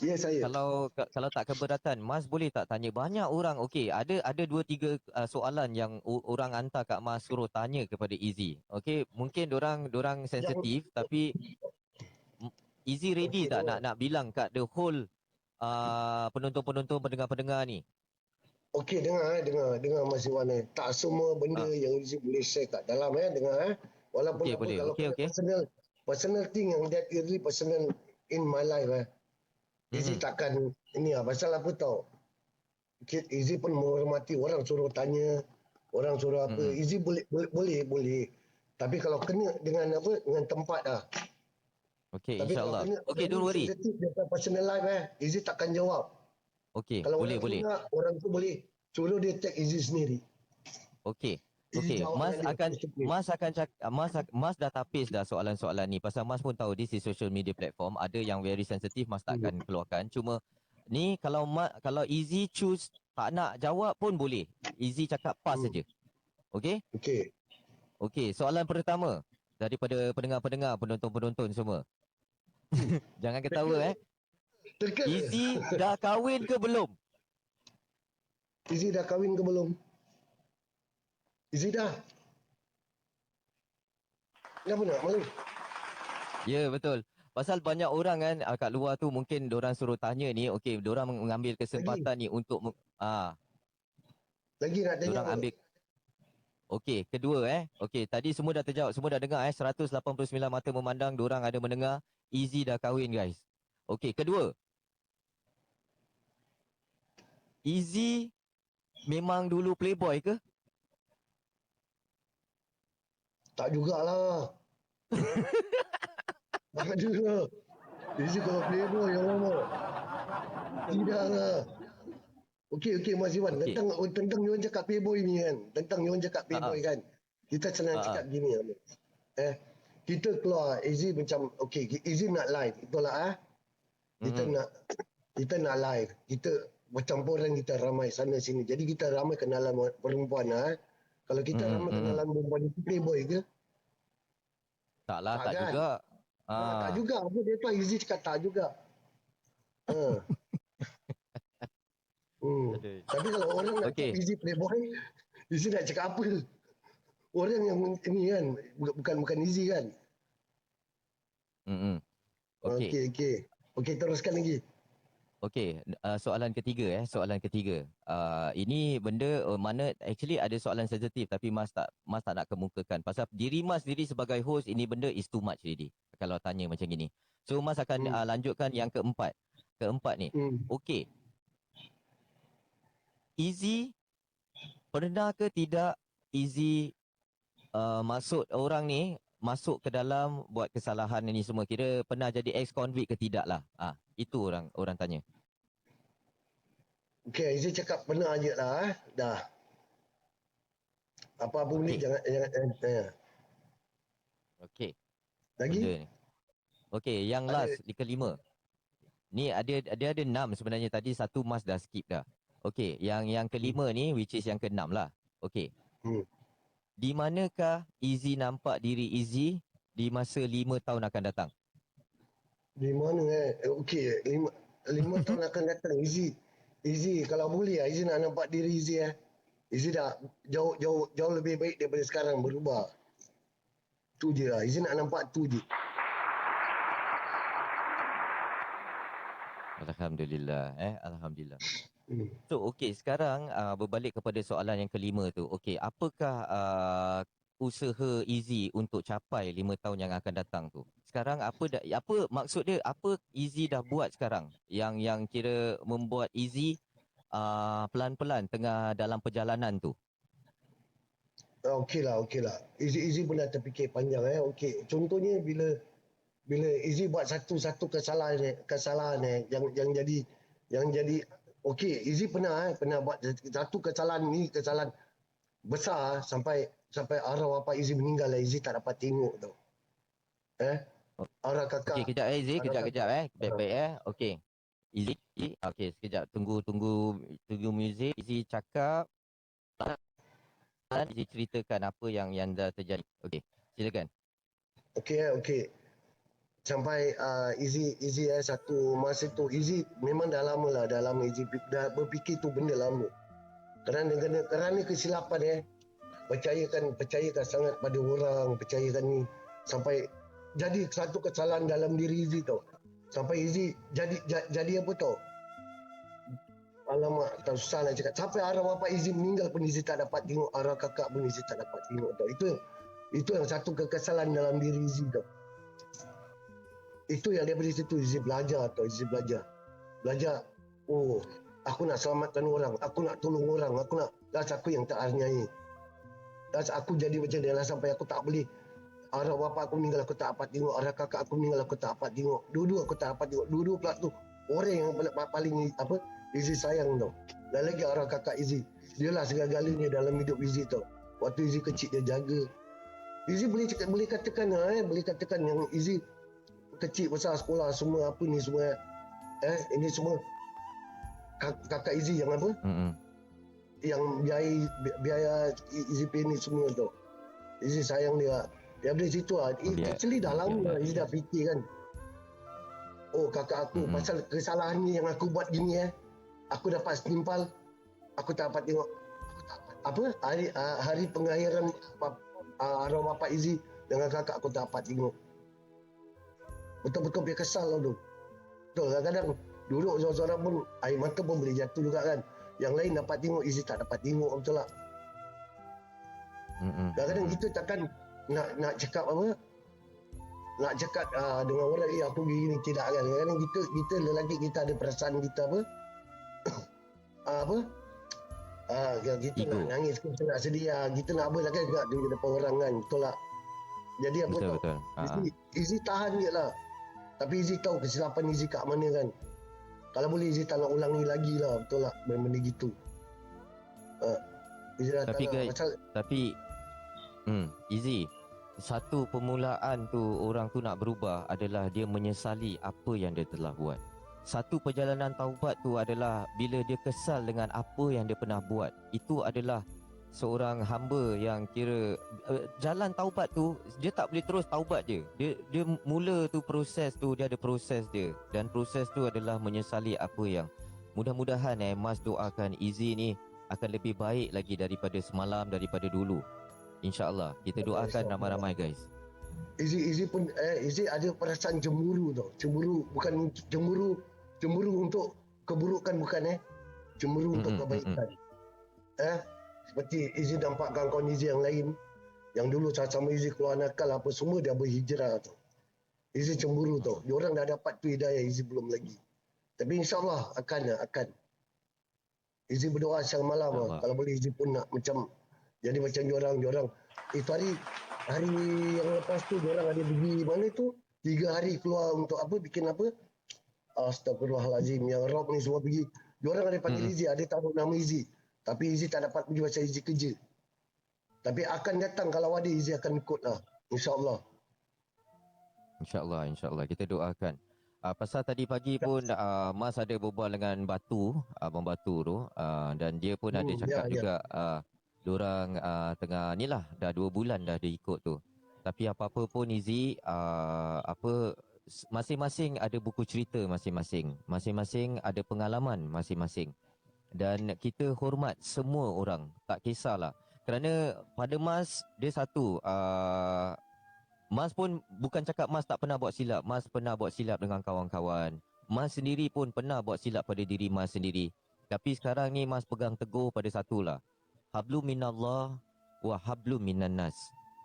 Ya saya. kalau tak keberatan, Mas boleh tak tanya banyak orang. Okey, ada 2 3 soalan yang orang hantar kat Mas suruh tanya kepada Easy. Okey, mungkin dorang sensitif tapi Easy ready Okey tak dengar. nak bilang kat the whole penonton-penonton pendengar-pendengar ni? Okey dengar Mas Iwan Tak semua benda Ah, yang Easy boleh share kat dalam dengar Walaupun okey apa boleh. kalau Okey okey. personal thing yang that is really personal in my life Easy Mm-mm. takkan ini pasal apa tau. Easy pun menghormati orang suruh tanya, orang suruh apa. Mm-mm. Easy boleh. Tapi kalau kena dengan apa dengan tempat Okey Tapi kalau insya-Allah. kena Okey very don't worry. sensitive dekat personal life Easy takkan jawab. Okey, Kalau boleh orang tu boleh. nak, orang tu boleh suruh dia tag Easy sendiri. Okey. Easy Okey, jawab Mas dengan dia akan face to face. Mas akan Mas dah tapis dah soalan-soalan ni pasal Mas pun tahu this is social media platform, ada yang very sensitif Mas takkan keluarkan. Cuma ni kalau Easy choose tak nak jawab pun boleh. Easy cakap pass saja. Okey? Okey. Okey, soalan pertama daripada pendengar-pendengar, penonton-penonton semua. Jangan ketawa Teka. Easy dah kahwin ke belum? Easy dah kahwin ke belum? Easy dah. Kenapa nak malu? Ya, betul. Pasal banyak orang kan kat luar tu mungkin orang suruh tanya ni, okey, orang mengambil Lagi. kesempatan ni untuk Lagi nak tanya orang apa? ambil. Okey, kedua okey, tadi semua dah terjawab, semua dah dengar 189 mata memandang, orang ada mendengar. Easy dah kahwin guys. Okey, kedua. Easy memang dulu playboy ke? Tak jugalah. Tak ada lah. Easy kalau playboy yang lama. Tidak lah. Okey Mas Iwan. Okey. Tentang you orang cakap playboy ni kan. Tentang you orang cakap Ha ah. playboy kan. Kita senang Ha ah. cakap gini. Kita keluar. Easy macam. Easy nak live. Itulah Kita Mm-mm. nak kita nak live. Kita bercampuran kita ramai sana sini. Jadi kita ramai kenalan perempuan Kalau kita Mm-mm. ramai Mm-mm. kenalan perempuan itu playboy ke? Taklah, Tak tak kan? juga. Tak Ah. juga. Apa dia tu Easy cakap tak juga. Ha. Aduh. Tapi kalau orang nak cakap Okey. Easy playboy, Easy nak cakap apa? Orang yang ini kan, bukan Easy kan? Mm-mm. Okey. Okey, teruskan lagi. Okey, soalan ketiga soalan ketiga. Ini benda mana actually ada soalan sensitif tapi Mas tak nak kemukakan. Pasal diri Mas sendiri sebagai host ini benda is too much already. Kalau tanya macam gini. So Mas akan lanjutkan yang keempat. Keempat ni. Hmm. Okey. Easy pernah ke tidak Easy masuk orang ni masuk ke dalam buat kesalahan ini semua, kira pernah jadi ex convict ke tidak lah. Itu orang tanya. Okey, Easy cakap benar je lah. Dah. Apa-apa ni Okey. jangan. Okey. Lagi? Benda ni. Okey, yang Ada. last di kelima. Ni ada 6 sebenarnya, tadi satu Mas dah skip dah. Okey, yang kelima ni which is yang keenam lah. Okey. Hmm. Di manakah Izzy nampak diri Izzy di masa 5 tahun akan datang? Di mana okey, 5 tahun akan datang Izzy kalau boleh Izzy nak nampak diri Izzy Izzy dah jauh lebih baik daripada sekarang, berubah. Tu je lah. Izzy nak nampak tu je. Alhamdulillah, Alhamdulillah. Hmm. So, okey, sekarang berbalik kepada soalan yang kelima tu. Okey, apakah usaha Izzy untuk capai 5 tahun yang akan datang tu? Sekarang apa maksud dia, apa Izzy dah buat sekarang yang kira membuat Izzy pelan-pelan tengah dalam perjalanan tu? Okey lah. Izzy pun dah terfikir panjang Okey, contohnya bila Izzy buat satu kesalahan yang jadi okey, Izzy pernah buat satu kesalahan besar sampai arwah bapa Izzy meninggal Izzy tak dapat tengok tau. Arwah Okey, kakak kejap Izzy, arwah kejap kakak. baik-baik Okey. Izzy, okey, sekejap tunggu muzik. Izzy cakap, Izzy ceritakan apa yang dah terjadi. Okey, silakan. Okey. Sampai Izzy satu masa tu Izzy memang dah lama Izzy dah berfikir tu benda lama. Kerana kesilapan percayakan sangat pada orang, percayakan ni sampai jadi satu kesalahan dalam diri Izzy tau. Sampai Izzy jadi apa tau? Alamak, tak susah nak cakap. Sampai arwah bapa Izzy meninggal pun Izzy tak dapat tengok, arwah kakak pun Izzy tak dapat tengok tau. Itu yang satu kekesalan dalam diri Izzy tau. Itu yang daripada situ Izzy belajar. Oh, aku nak selamatkan orang, aku nak tolong orang, aku yang tak arnyai. Aku jadi macam ni lah sampai aku tak boleh. Arwah bapa aku meninggal aku tak dapat tengok, arwah kakak aku meninggal aku tak dapat tengok. Dua-dua aku tak dapat tengok. Dua-dua pula tu orang yang paling Izzy sayang tau. Dan lagi arwah kakak Izzy. Dialah segala-galanya dalam hidup Izzy tau. Waktu Izzy kecil dia jaga. Izzy boleh katakan yang Izzy kecil besar sekolah semua apa ni semua ini semua kakak Izzy yang apa? Yang biaya Izzy pay ni semua tu. Izzy sayang dia. Dari situ actually dah lama Izzy dah fikir kan. Oh, kakak aku pasal kesalahan ni yang aku buat gini aku dapat setimpal, aku tak dapat tengok hari pengakhiran arwah bapa Izzy dengan kakak aku tak dapat tengok. Betul-betul dia kesal lah tu. Betul, kadang-kadang duduk seorang-seorang pun air mata pun boleh jatuh juga kan. Yang lain dapat tengok, Izzy tak dapat tengok, betul tak? Kadang-kadang kita takkan nak cakap apa? Nak cakap dengan orang, aku begini, tidak kan. Kadang-kadang kita lelaki kita ada perasaan kita apa? Kita Ego. nak nangis, kita nak sedih, kita nak apa lah kan di depan orang kan, betul tak? Jadi apa betul, tau? Betul. Izzy tahan je lah. Tapi Izzy tahu kesilapan Izzy kat mana kan. Kalau boleh Izzy tak nak ulangi lagi lah, betul tak? Benda gitu. Izzy dah Tapi tak nak. Izzy, satu permulaan tu orang tu nak berubah adalah dia menyesali apa yang dia telah buat. Satu perjalanan taubat tu adalah bila dia kesal dengan apa yang dia pernah buat. Itu adalah seorang hamba yang kira jalan taubat tu dia tak boleh terus taubat je. Dia mula tu proses tu, dia ada proses dia, dan proses tu adalah menyesali apa yang mudah-mudahan Mas doakan Izzy ni akan lebih baik lagi daripada semalam, daripada dulu. InsyaAllah. Kita doakan ramai-ramai guys. Izzy pun Izzy ada perasaan cemburu tau. Cemburu bukan cemburu untuk keburukan bukan cemburu untuk kebaikan. Seperti Izzy nampak kawan-kawan Izzy yang lain yang dulu sama Izzy keluar nakal apa semua dia berhijrah tau. Izzy cemburu tau. Diorang dah dapat tu hidayah, Izzy belum lagi. Tapi insyaAllah akan. Izzy berdoa siang malam kalau boleh Izzy pun nak macam jadi macam diorang itu hari yang lepas tu diorang ada pergi mana tu 3 hari keluar untuk apa bikin apa Astagfirullahalazim yang Rob ni semua pergi. Diorang ada panggil Izzy, ada tahu nama Izzy. Tapi Izzy tak dapat pergi pasal Izzy kerja. Tapi akan datang kalau ada Izzy akan ikut lah. InsyaAllah. InsyaAllah. Kita doakan. Pasal tadi pagi pun Mas ada berbual dengan Batu, Abang Batu tu, dan dia pun ada cakap juga Diorang tengah ni lah, dah 2 bulan dah dia ikut tu. Tapi apa-apa pun Izzy, masing-masing ada buku cerita masing-masing. Masing-masing ada pengalaman masing-masing. Dan kita hormat semua orang, tak kisahlah. Kerana pada Mas, dia satu, Mas pun bukan cakap Mas tak pernah buat silap. Mas pernah buat silap dengan kawan-kawan. Mas sendiri pun pernah buat silap pada diri Mas sendiri. Tapi sekarang ni Mas pegang teguh pada satulah. Hablum minallah wa hablum minan nas.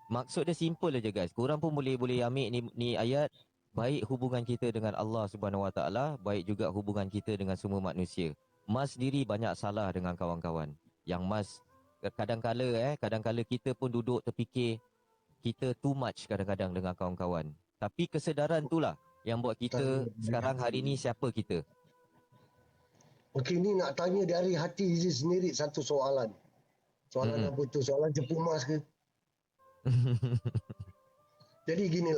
Maksud dia simple aja guys. Korang pun boleh ambil ni ayat. Baik hubungan kita dengan Allah Subhanahu Wa Taala, baik juga hubungan kita dengan semua manusia. Mas sendiri banyak salah dengan kawan-kawan. Yang Mas kadang-kala kita pun duduk terfikir kita too much kadang-kadang dengan kawan-kawan. Tapi kesedaran itulah yang buat kita sekarang hari ni siapa kita. Okey, ni nak tanya dari hati Izzy sendiri satu soalan. Soalan apa tu? Soalan cepu mas ke? Jadi gini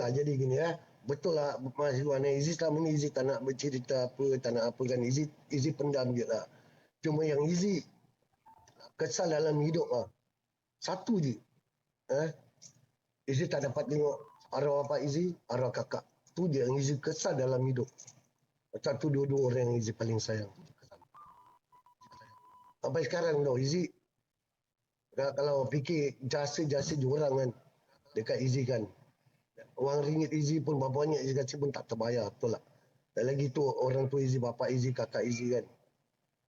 Betul lah Mas Iwan. Izzy selama ni Izzy tak nak bercerita apa, tak nak apa kan. Izzy pendam je lah. Cuma yang Izzy kesal dalam hidup lah. Satu je. Izzy tak dapat tengok arwah Pak Izzy, arwah kakak. Tu je yang Izzy kesal dalam hidup. Macam tu dua-dua orang yang Izzy paling sayang. Sampai sekarang tau, Izzy kalau fikir jasa-jasa diorang kan dekat Izzy kan, wang ringgit Izzy pun berapa banyak Izzy kasi pun tak terbayar, betul tak? Dan lagi tu orang tua Izzy, bapa Izzy, kakak Izzy kan,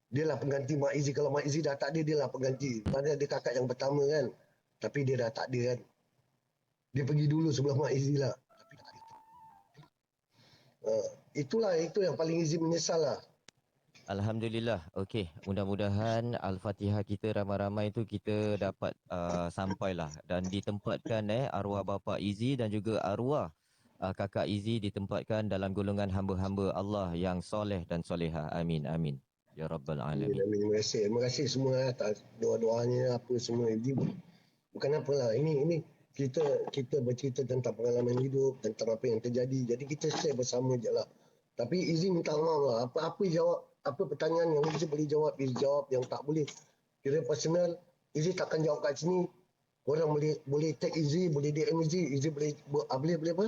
dia lah pengganti mak Izzy. Kalau mak Izzy dah tak ada, dia lah pengganti. Padahal dia kakak yang pertama kan, tapi dia dah tak ada kan. Dia pergi dulu sebelum mak Izzy lah. Itulah itu yang paling Izzy menyesal lah. Alhamdulillah. Okey, mudah-mudahan Al-Fatihah kita ramai-ramai itu kita dapat sampailah dan ditempatkan arwah bapa Izzy dan juga arwah kakak Izzy ditempatkan dalam golongan hamba-hamba Allah yang soleh dan solehah. Amin amin. Ya rabbal alamin. Terima kasih. Terima kasih semua atas doa-doanya apa semua Izzy. Bukan apalah. Ini kita bercerita tentang pengalaman hidup, tentang apa yang terjadi. Jadi kita share bersama je lah. Tapi Izzy minta maaf lah. Apa jawab, apa pertanyaan yang Izzy boleh jawab, Izzy jawab. Yang tak boleh, kira personal, Izzy takkan jawab kat sini. Orang boleh tag Izzy, boleh DM Izzy boleh apa?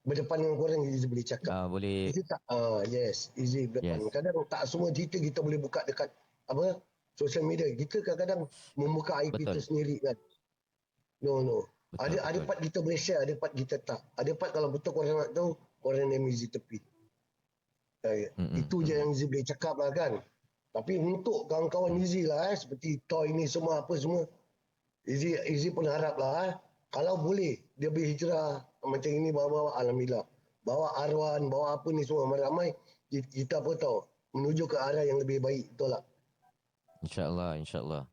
Berdepan dengan korang, Izzy boleh cakap. Boleh. Izzy tak, yes, Izzy berdepan. Yes. Kadang tak semua cerita kita boleh buka dekat apa? Social media. Kita kadang-kadang membuka aib kita sendiri kan. No. Betul, ada part kita boleh share, ada part kita tak. Ada part kalau betul korang nak tahu, korang name Izzy tepi. Itu je yang Izzy boleh cakap lah kan. Tapi untuk kawan-kawan Izzy lah seperti Toy ni semua apa semua, Izzy pun harap lah kalau boleh dia berhijrah macam ini, bawa alhamdulillah. Bawa arwan, bawa apa ni semua ramai kita apa tahu menuju ke arah yang lebih baik, betul tak? InsyaAllah.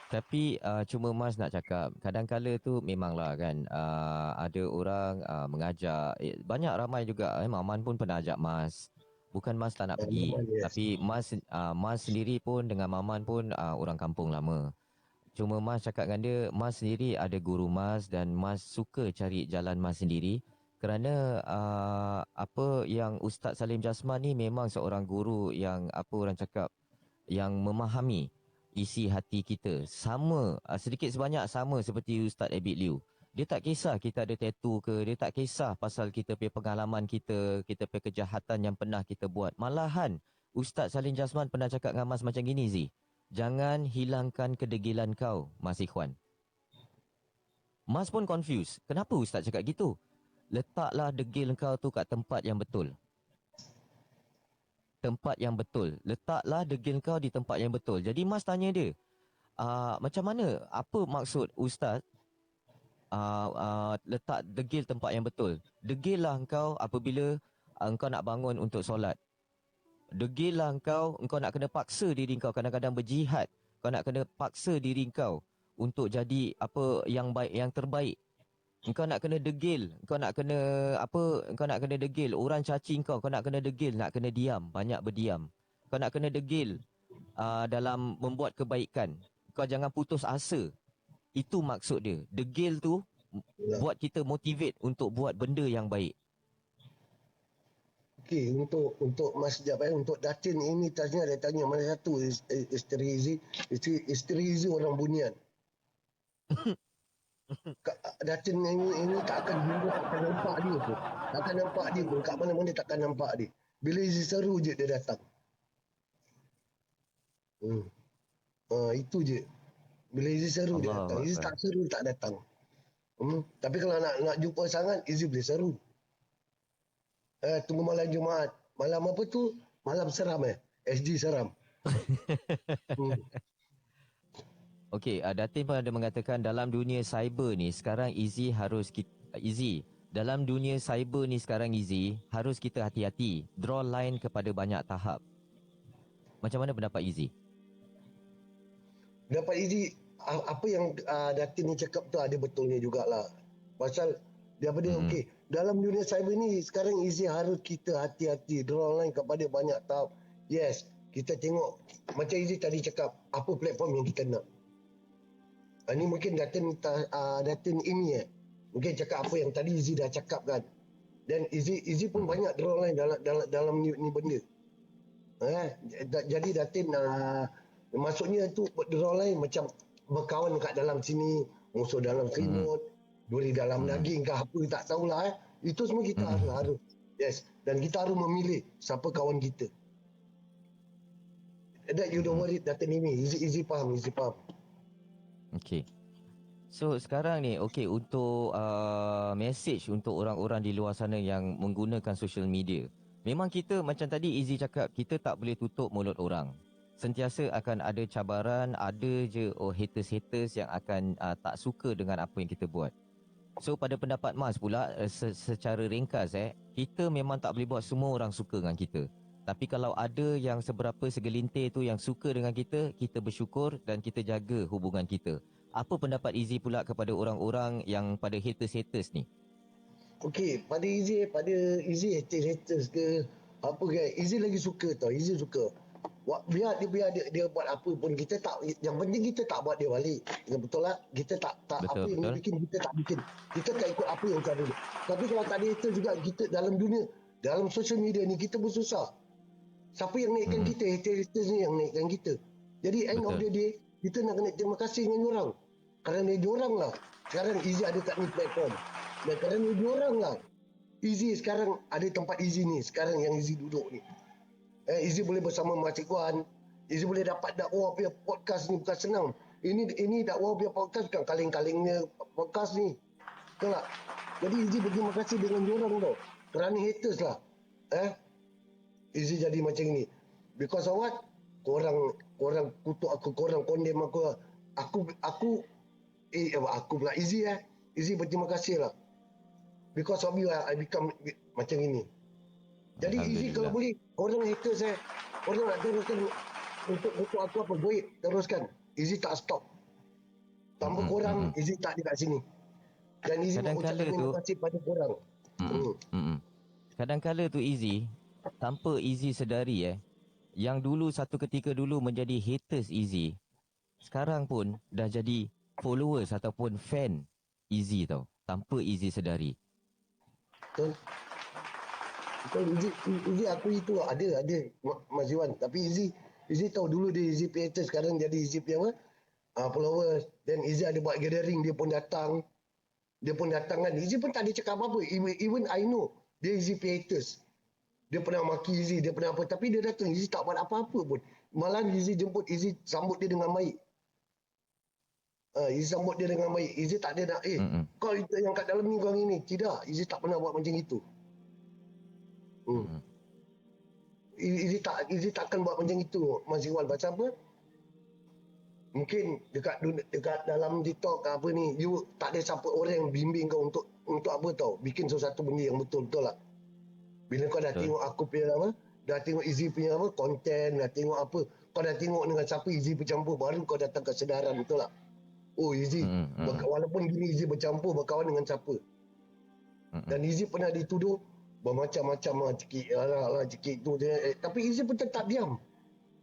Tapi cuma Mas nak cakap, kadang-kala tu memanglah kan ada orang mengajak, ramai juga, Maman pun pernah ajak Mas. Bukan Mas tak nak pergi, tapi Mas sendiri pun dengan Maman pun orang kampung lama. Cuma Mas cakap dengan dia, Mas sendiri ada guru Mas dan Mas suka cari jalan Mas sendiri. Kerana apa yang Ustaz Salim Jasman ni memang seorang guru yang apa orang cakap, yang memahami isi hati kita. Sama, sedikit sebanyak sama seperti Ustaz Abid Liu. Dia tak kisah kita ada tattoo ke, dia tak kisah pasal kita punya pengalaman kita punya kejahatan yang pernah kita buat. Malahan, Ustaz Salim Jasman pernah cakap dengan Mas macam gini, Zee. Jangan hilangkan kedegilan kau, Mas Ikhwan. Mas pun confused. Kenapa Ustaz cakap gitu? Letaklah degil kau tu kat tempat yang betul. Tempat yang betul. Letaklah degil kau di tempat yang betul. Jadi Mas tanya dia, macam mana? Apa maksud Ustaz letak degil tempat yang betul? Degillah engkau apabila engkau nak bangun untuk solat. Degillah engkau nak kena paksa diri engkau kadang-kadang berjihad. Kau nak kena paksa diri engkau untuk jadi apa yang baik, yang terbaik. Engkau nak kena degil, engkau nak kena degil. Orang caci engkau nak kena degil, nak kena diam, banyak berdiam. Kau nak kena degil dalam membuat kebaikan. Kau jangan putus asa. Itu maksud dia. Degil tu buat kita motivate untuk buat benda yang baik. Okey, untuk Mas Jab, untuk Datin ini tanya dia tanya mana satu isteri Izzy. Isteri Izzy orang Bunian. Datin ini tak akan jumpa, takkan nampak dia pun. Takkan nampak dia pun. Kat mana-mana takkan nampak dia. Bila Izzy seru je dia datang. Itu je. Bila Izzy seru dia datang. Allahu Izzy Akbar. tak seru tak datang. Tapi kalau nak jumpa sangat, Izzy boleh seru. Tunggu malam Jumaat. Malam apa tu? Malam seram SG seram. Okey, Datin pun ada mengatakan dalam dunia cyber ni sekarang Izzy, dalam dunia cyber ni sekarang Izzy, harus kita hati-hati, draw line kepada banyak tahap. Macam mana pendapat Izzy? Dapat Izzy, apa yang Datin ni cakap tu ada betulnya jugalah. Pasal dia apa dia, okey, dalam dunia cyber ni sekarang Izzy harus kita hati-hati, draw line kepada banyak tahap. Yes, kita tengok macam Izzy tadi cakap, apa platform yang kita nak. Ini mungkin Datin ini mungkin cakap apa yang tadi Izzy dah cakap kan. Dan Izzy pun banyak draw line dalam ni benda. Jadi Datin maksudnya tu draw line macam berkawan kat dalam sini, musuh dalam selimut, duri dalam daging ke apa tak tahulah. Itu semua kita harus. Yes, dan kita harus memilih siapa kawan kita. That you don't worry Datin ini. Izzy faham. Okey. So sekarang ni untuk message untuk orang-orang di luar sana yang menggunakan social media. Memang kita macam tadi Izzy cakap, kita tak boleh tutup mulut orang. Sentiasa akan ada cabaran, ada je haters-haters yang akan tak suka dengan apa yang kita buat. So pada pendapat Mas pula, secara ringkas kita memang tak boleh buat semua orang suka dengan kita. Tapi kalau ada yang seberapa segelintir tu yang suka dengan kita, kita bersyukur dan kita jaga hubungan kita. Apa pendapat Izzy pula kepada orang-orang yang pada haters-haters ni? Okey, pada Izzy haters ke apa ke, Izzy lagi suka tau. Izzy suka. Biar dia buat apa pun, kita tak, yang penting kita tak buat dia balik. Ya, betul lah. Kita tak Betul, apa yang betul. dia bikin, kita tak bikin. Kita tak ikut apa yang cara dia. Tapi kalau tak ada haters juga, kita dalam dunia, dalam social media ni kita bersusah. Siapa yang naikkan kita? Haters ni yang naikkan kita. Jadi end of the day, kita nak kena terima kasih dengan diorang. Kerana diorang lah sekarang Izzy ada kat ni platform. Dan kerana diorang lah Izzy sekarang ada tempat Izzy ni. Sekarang yang Izzy duduk ni. Izzy boleh bersama Makcik Wan. Izzy boleh dapat dakwah punya podcast ni, bukan senang. Ini dakwah punya podcast bukan kaleng-kalengnya podcast ni. Betul tak? Jadi Izzy berterima kasih dengan diorang tau. Kerana haters lah. Izzy jadi macam ni. Because of what? Korang kutuk aku, korang condemn aku. Aku pula Izzy Izzy berterima kasih lah. Because of you I become macam ini. Jadi Izzy kalau boleh, orang haters orang nak teruskan untuk aku apa, duit, teruskan. Izzy tak stop. Tanpa korang, Izzy tak ada kat sini. Dan Izzy nak ucapkan terima kasih pada korang. Kadang-kala tu Izzy, tanpa Izzy sedari yang dulu satu ketika dulu menjadi haters Izzy, sekarang pun dah jadi followers ataupun fan Izzy tau, tanpa Izzy sedari. Betul. Izzy aku itu ada Mas Iwan. Tapi Izzy tahu dulu dia Izzy creator, sekarang jadi Izzy punya followers. Dan Izzy ada buat gathering, dia pun datang kan. Izzy pun tak ada cakap apa-apa. Even I know dia Izzy creators. Dia pernah maki Izzy, dia pernah apa, tapi dia datang, Izzy tak buat apa-apa pun. Malah Izzy jemput, Izzy sambut dia dengan baik. Izzy sambut dia dengan baik. Izzy tak ada nak, kau yang kat dalam ni, kau ni. Tidak, Izzy tak pernah buat macam itu. Izzy takkan buat macam itu, Mas Iwan. Pasal apa? Mungkin dekat dalam TikTok apa ni, you tak ada siapa orang yang bimbing kau untuk apa tau, bikin sesuatu benda yang betul lah. Bila kau dah tengok aku punya apa, dah tengok Izzy punya apa, konten, dah tengok apa, kau dah tengok dengan siapa Izzy bercampur, baru kau datang kesedaran, betul tak? Oh Izzy, walaupun gini Izzy bercampur, berkawan dengan siapa. Dan Izzy pernah dituduh bermacam-macam lah, cekik tu. Tapi Izzy pun tetap diam.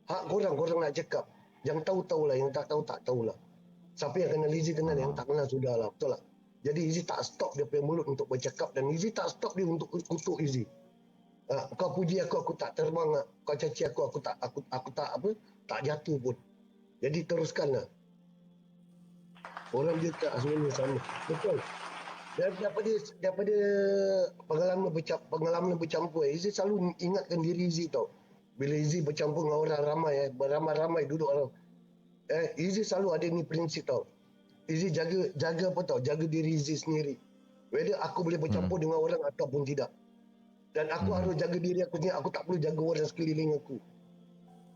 Hak korang nak cakap. Yang tahu-tahulah, yang tak tahulah. Siapa yang kenal Izzy kenal, yang tak kenal sudahlah, betul tak? Jadi Izzy tak stop dia punya mulut untuk bercakap, dan Izzy tak stop dia untuk kutuk Izzy. Kau puji aku tak terbang. Kau caci aku tak apa, tak jatuh pun. Jadi teruskanlah. Orang dia tak semuanya sama. Betul. Dan daripada pengalaman bercampur, Izzy selalu ingatkan diri Izzy tau. Bila Izzy bercampur dengan orang ramai, beramai-ramai duduk orang. Izzy selalu ada ni prinsip tau. Izzy jaga apa tau, jaga diri Izzy sendiri. Whether aku boleh bercampur dengan orang ataupun tidak. Dan aku harus jaga diri aku sendiri, aku tak perlu jaga orang sekeliling aku.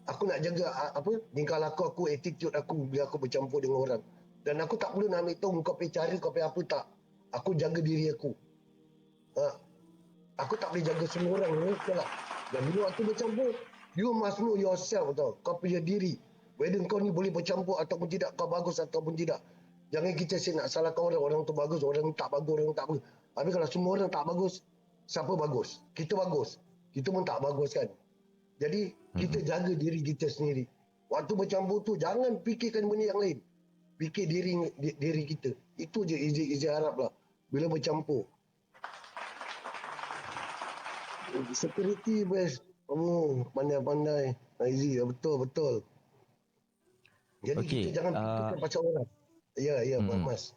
Aku nak jaga tingkah laku aku, attitude aku bila aku bercampur dengan orang. Dan aku tak perlu nak ambil tahu kau pergi cari, kau pergi apa, tak. Aku jaga diri aku. Aku tak boleh jaga semua orang, betul tak? Dan bila aku bercampur, you must know yourself tau. Kau punya diri. Whether kau ni boleh bercampur ataupun tidak, kau bagus ataupun tidak. Jangan kita nak salahkan orang tu bagus, orang tak bagus, orang tak bagus. Tapi kalau semua orang tak bagus, siapa bagus? Kita bagus. Kita pun tak bagus kan? Jadi, kita jaga diri kita sendiri. Waktu bercampur tu, jangan fikirkan benda yang lain. Fikir diri kita. Itu je Izzy harap lah. Bila bercampur. Security best. Pandai-pandai. Izzy, betul. Jadi Okey, kita jangan fikirkan pasal orang. Ya, Pak Mas.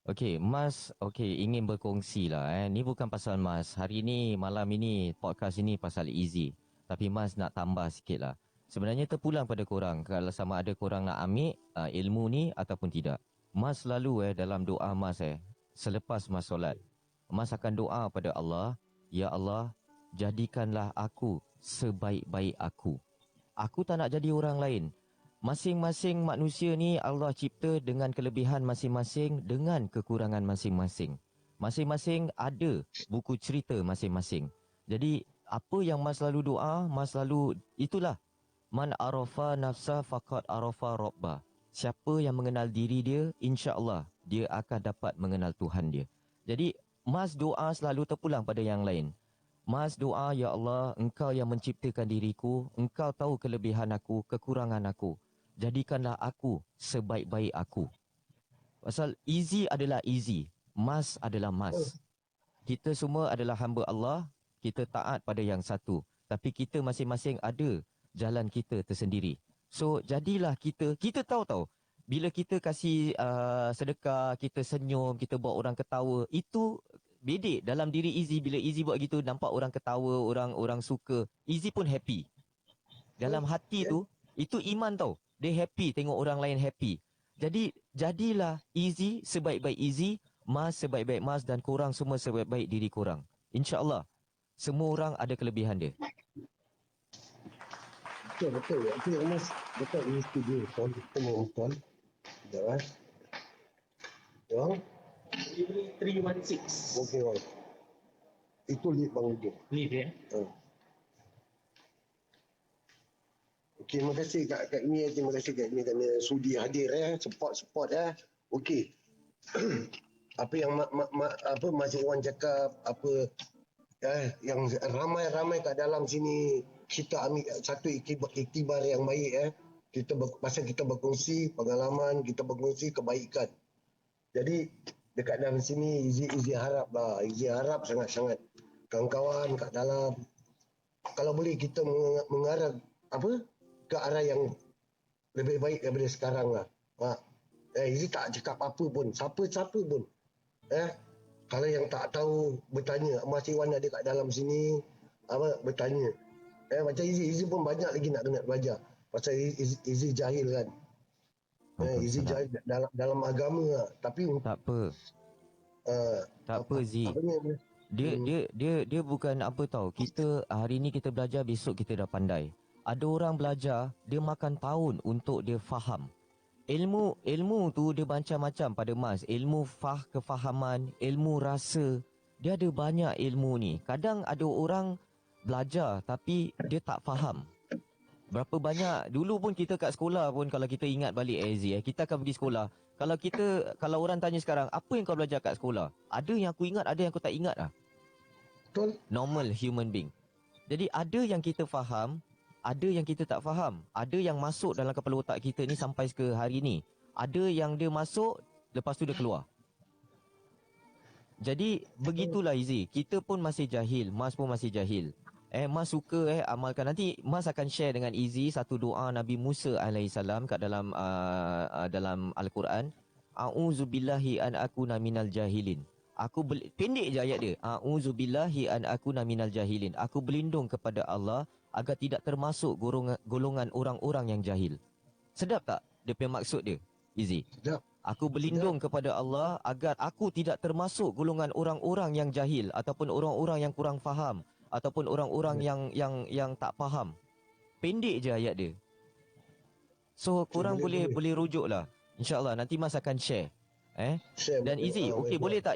Okey, Mas, ingin berkongsi lah. Ni bukan pasal Mas. Hari ni, malam ini, podcast ini pasal Izzy. Tapi Mas nak tambah sikit lah. Sebenarnya terpulang pada korang. Kalau sama ada korang nak ambil ilmu ni ataupun tidak. Mas selalu dalam doa Mas selepas Mas solat. Mas akan doa pada Allah. Ya Allah, jadikanlah aku sebaik-baik aku. Aku tak nak jadi orang lain. Masing-masing manusia ni Allah cipta dengan kelebihan masing-masing, dengan kekurangan masing-masing. Masing-masing ada buku cerita masing-masing. Jadi apa yang Mas selalu doa, Mas selalu itulah. Man arafa nafsa faqad arafa rabbah. Siapa yang mengenal diri dia, insya-Allah dia akan dapat mengenal Tuhan dia. Jadi Mas doa selalu terpulang pada yang lain. Mas doa, ya Allah, Engkau yang menciptakan diriku, Engkau tahu kelebihan aku, kekurangan aku. Jadikanlah aku sebaik-baik aku. Pasal Izzy adalah Izzy, Mas adalah Mas. Kita semua adalah hamba Allah, kita taat pada yang satu. Tapi kita masing-masing ada jalan kita tersendiri. So, jadilah kita tahu, bila kita kasih sedekah, kita senyum, kita buat orang ketawa, itu bedek dalam diri Izzy. Bila Izzy buat gitu, nampak orang ketawa, orang suka, Izzy pun happy. Dalam hati tu, itu iman tau. Dia happy tengok orang lain happy. Jadi, jadilah Izzy sebaik-baik Izzy, Mas sebaik-baik Mas, dan korang semua sebaik-baik diri korang. InsyaAllah, semua orang ada kelebihan dia. Betul. Itu Mas, betul. Ini setuju. Betul. Sekejap Yang? 316. Okey, Bang. Itu lead Bang Ujung. Lead Okey, terima kasih Kak Imi. Terima kasih Kak Imi kerana sudi hadir support Okey. Apa yang Mas Iwan cakap, yang ramai kat dalam sini, kita ambil satu iktibar yang baik pasal kita berkongsi pengalaman, kita berkongsi kebaikan. Jadi dekat dalam sini Izzy harap sangat-sangat kawan-kawan kat dalam, kalau boleh kita mengarah ke arah yang lebih baik daripada sekarang lah. Izzy tak cakap apa pun, siapa pun. Kalau yang tak tahu bertanya, Mas Iwan ada kat dalam sini, bertanya. Macam Izzy pun banyak lagi nak kena belajar. Pasal Izzy jahil kan. Izzy jahil dalam agama lah. Tapi Tak apa. Tak apa Zee. Dia bukan apa tahu. Kita hari ni kita belajar, besok kita dah pandai. Ada orang belajar, dia makan tahun untuk dia faham. Ilmu tu dia macam-macam pada Mas. Ilmu kefahaman, ilmu rasa. Dia ada banyak ilmu ni. Kadang ada orang belajar tapi dia tak faham. Berapa banyak dulu pun kita kat sekolah pun, kalau kita ingat balik kita akan pergi sekolah. Kalau orang tanya sekarang, apa yang kau belajar kat sekolah? Ada yang aku ingat, ada yang aku tak ingat lah. Betul. Normal human being. Jadi ada yang kita faham, ada yang kita tak faham. Ada yang masuk dalam kepala otak kita ni sampai ke hari ni. Ada yang dia masuk, lepas tu dia keluar. Jadi begitulah Izzy. Kita pun masih jahil, Mas pun masih jahil. Mas suka amalkan. Nanti Mas akan share dengan Izzy satu doa Nabi Musa alaihissalam kat dalam dalam Al-Quran. A'udzubillahi an akuna minal jahilin. Pendek je ayat dia. A'udzubillahi an akuna minal jahilin. Aku berlindung kepada Allah agar tidak termasuk golongan orang-orang yang jahil. Sedap tak dia punya maksud dia, Izzy? Sedap. Aku berlindung kepada Allah agar aku tidak termasuk golongan orang-orang yang jahil ataupun orang-orang yang kurang faham ataupun orang-orang yang tak faham. Pendek je ayat dia. So korang boleh rujuklah. InsyaAllah nanti Mas akan share. Share Dan Izzy, okey baik. boleh tak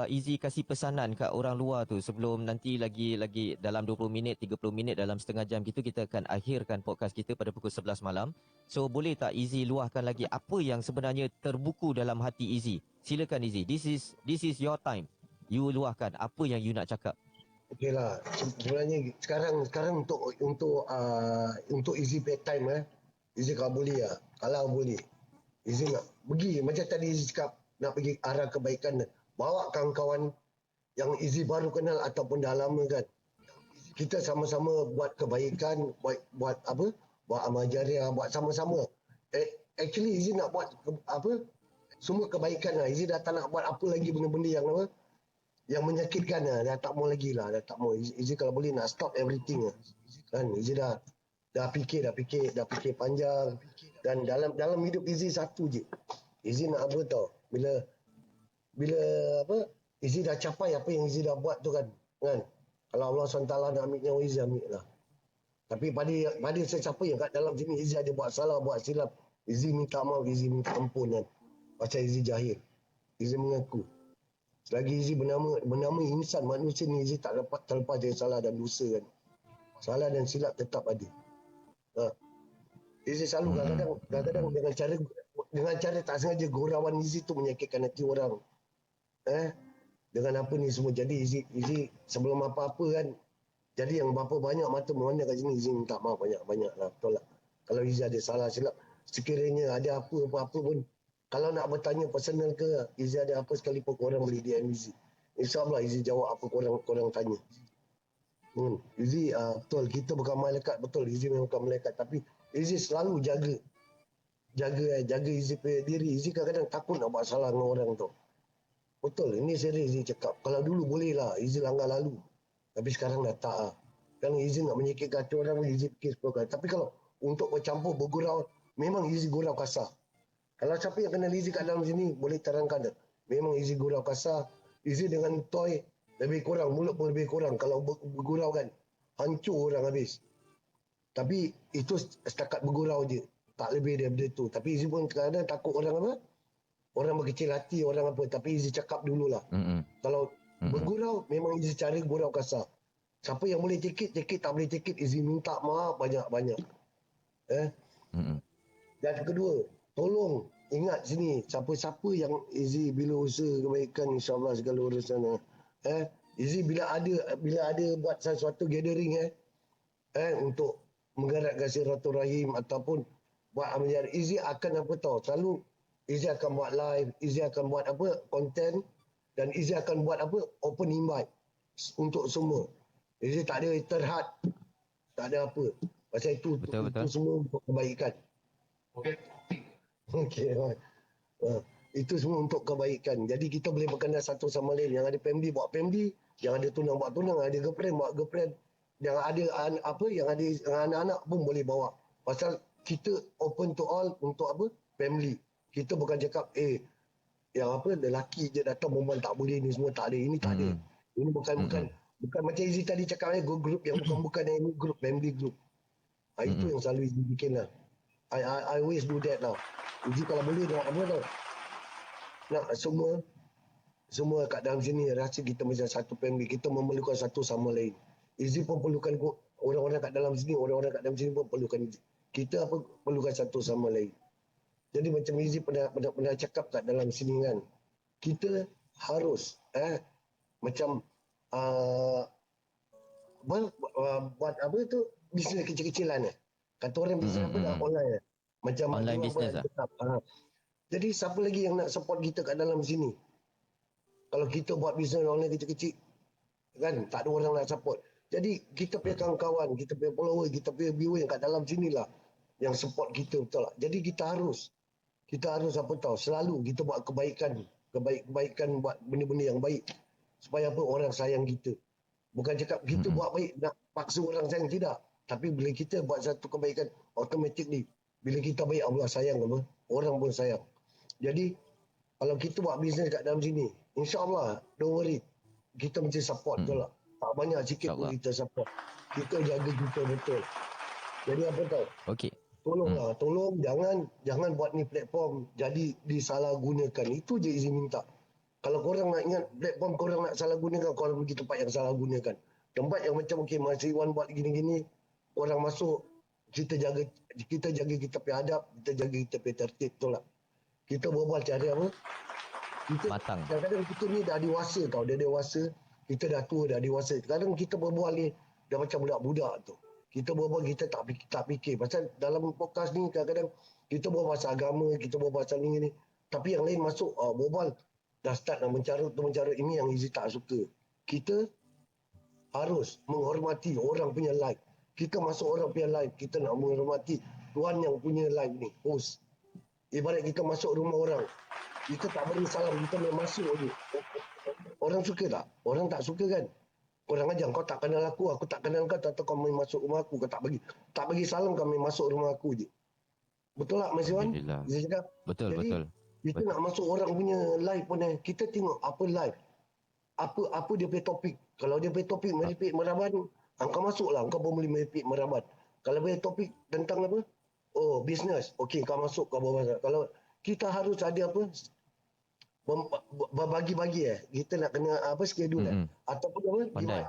Izzy kasih pesanan kat orang luar tu sebelum nanti lagi dalam 20 minit, 30 minit, dalam setengah jam gitu kita akan akhirkan podcast kita pada pukul 11 malam. So boleh tak Izzy luahkan lagi apa yang sebenarnya terbuku dalam hati Izzy? Silakan Izzy. This is your time. You luahkan apa yang you nak cakap. Okeylah. Sebenarnya sekarang untuk easy bedtime easy kalau boleh kalau boleh. Easy nak pergi macam tadi Easy cakap nak pergi arah kebaikan, bawa kawan-kawan yang Easy baru kenal ataupun dah lama kan. Kita sama-sama buat kebaikan, buat apa? Buat amal jariah, buat sama-sama. Actually Easy nak buat semua kebaikan lah. Easy dah tak nak buat apa lagi benda-benda yang apa? Yang menyakitkan lah. Dah tak mau lagi lah. Dah tak mau. Easy kalau boleh nak stop everything lah. Kan Easy dah fikir panjang. Dan dalam hidup Izzy satu je. Izzy nak apa tau? Bila apa? Izzy dah capai apa yang Izzy dah buat tu kan. Kalau Allah SWT nak ambil nyawa Izzy, ambil lah. Tapi pada sesiapa yang kat dalam sini Izzy ada buat salah, buat silap, Izzy minta maaf, Izzy minta ampun kan. Pasal Izzy jahil. Izzy mengaku. Selagi Izzy bernama insan manusia ni, Izzy tak dapat terlepas dari salah dan dosa kan. Salah dan silap tetap ada. Izzy selalu kadang-kadang dengan cara tak sengaja gurauan Izzy tu menyakitkan hati orang. Dengan apa ni semua. Jadi Izzy sebelum apa-apa kan. Jadi yang berapa banyak mata memandang kat sini, Izzy minta maaf banyak-banyak lah. Betul lah. Kalau Izzy ada salah silap, sekiranya ada apa-apa pun, kalau nak bertanya personal ke, Izzy ada apa sekalipun korang boleh DM Izzy. InsyaAllah Izzy jawab apa korang tanya. Izzy betul, kita bukan malaikat, betul. Izzy memang bukan malaikat, tapi Izzy selalu jaga Izzy punya diri. Izzy kadang-kadang takut nak buat salah dengan orang tu. Betul, ini serius Izzy cakap. Kalau dulu boleh lah, Izzy langgar lalu. Tapi sekarang dah tak lah. Kalau Izzy nak menyakitkan hati orang, Izzy fikir 10 kali. Tapi kalau untuk bercampur, bergurau, memang Izzy gurau kasar. Kalau siapa yang kenal Izzy kat dalam sini, boleh terangkan dah. Memang Izzy gurau kasar. Izzy dengan toy, lebih kurang, mulut pun lebih kurang. Kalau bergurau kan, hancur orang habis. Tapi itu setakat bergurau je. Tak lebih daripada itu. Tapi Izzy pun kadang takut orang apa? Orang berkecil hati, orang apa. Tapi Izzy cakap dululah. Kalau bergurau, memang Izzy cara gurau kasar. Siapa yang boleh take it, tak boleh take it, Izzy minta maaf banyak-banyak. Dan kedua, tolong ingat sini, siapa-siapa yang Izzy bila usaha kebaikan, insyaAllah segala urusan. Izzy bila ada buat sesuatu gathering untuk menggerakkan silaturahim ataupun buat amal jariah, Izzy akan apa tahu, selalu Izzy akan buat live, Izzy akan buat apa konten, dan Izzy akan buat apa open invite untuk semua. Izzy tak ada terhad, tak ada apa. Pasal itu semua untuk kebaikan. Okey. Itu semua untuk kebaikan. Jadi kita boleh berkenal satu sama lain. Yang ada family buat family, yang ada tunang buat tunang, ada girlfriend buat girlfriend, yang ada yang ada anak-anak pun boleh bawa. Pasal kita open to all untuk apa? Family. Kita bukan cakap yang apa lelaki je datang perempuan tak boleh, ni semua tak ada. Ini tak ada. Ini bukan macam Izzy tadi cakap group yang bukan ini group, family group. Itu yang selalu Izzy bikin lah. I always do that lah. Izzy kalau boleh nak apa tau, nak semua kat dalam sini rasa kita macam satu family, kita memerlukan satu sama lain. Izzy pun perlukan orang-orang kat dalam sini, orang-orang kat dalam sini pun perlukan Izzy. Kita perlukan satu sama lain. Jadi macam Izzy pernah cakap kat dalam sini kan, kita harus macam buat apa tu, bisnes kecil-kecilan kata orang bisnes apa dah online macam online bisnes jadi siapa lagi yang nak support kita kat dalam sini? Kalau kita buat bisnes online kecil-kecil, kan, tak ada orang nak support. Jadi kita punya kawan-kawan, kita punya follower, kita punya viewer yang kat dalam sini lah yang support kita, betul tak? Jadi kita harus apa tahu, selalu kita buat kebaikan, buat benda-benda yang baik supaya apa, orang sayang kita. Bukan cakap kita buat baik nak paksa orang sayang, tidak. Tapi bila kita buat satu kebaikan, automatically bila kita baik, Allah sayang apa, orang pun sayang. Jadi kalau kita buat bisnes kat dalam sini, insya-Allah, don't worry, kita mesti support, betul tak? Tak banyak sikit pun InsyaAllah. kita support. Kita jaga kita betul. Jadi apa tahu? Okey. Tolonglah, tolong jangan buat ni platform jadi disalahgunakan. Itu je izin minta. Kalau korang nak ingat platform korang nak salah gunakan, korang pergi tempat yang salah gunakan. Tempat yang macam okey, Mas Iwan buat gini-gini, orang masuk, kita jaga kita punya adab, kita jaga kita punya tertib, betul tak? Kita berbual cara apa? Kita Matang. kadang-kadang kita ni dah dewasa tau, dah dewasa, kita dah tua, dah dewasa. Kadang kita berbual ni dah macam budak-budak tu. Kita berbual, kita tak fikir. Pasal dalam podcast ni kadang-kadang kita berbual pasal agama, kita berbual pasal ni. Tapi yang lain masuk, berbual, dah start nak mencarut. Ini yang Izzy tak suka. Kita harus menghormati orang punya live. Kita masuk orang punya live, kita nak menghormati tuan yang punya live ni, host. Ibarat kita masuk rumah orang, kita tak beri salam, kita main masuk je. Orang suka tak? Orang tak suka kan? Korang ajar, kau tak kenal aku tak kenal kau, atau kau main masuk rumah aku, kau tak bagi salam, kau main masuk rumah aku je. Betul tak, Mas Iwan? Alhamdulillah. Saya cakap. Betul, Jadi, betul. kita nak masuk orang punya live pun, kita tengok apa live. Apa dia punya topik. Kalau dia punya topik meripik meraban, kau masuklah, kau boleh meripik meraban. Kalau punya topik tentang apa? Oh, bisnes. Okey, kau masuk, kau bawa. Kalau kita harus ada apa? Berbagi-bagi kita nak kena apa, schedule ataupun apa, Pandai.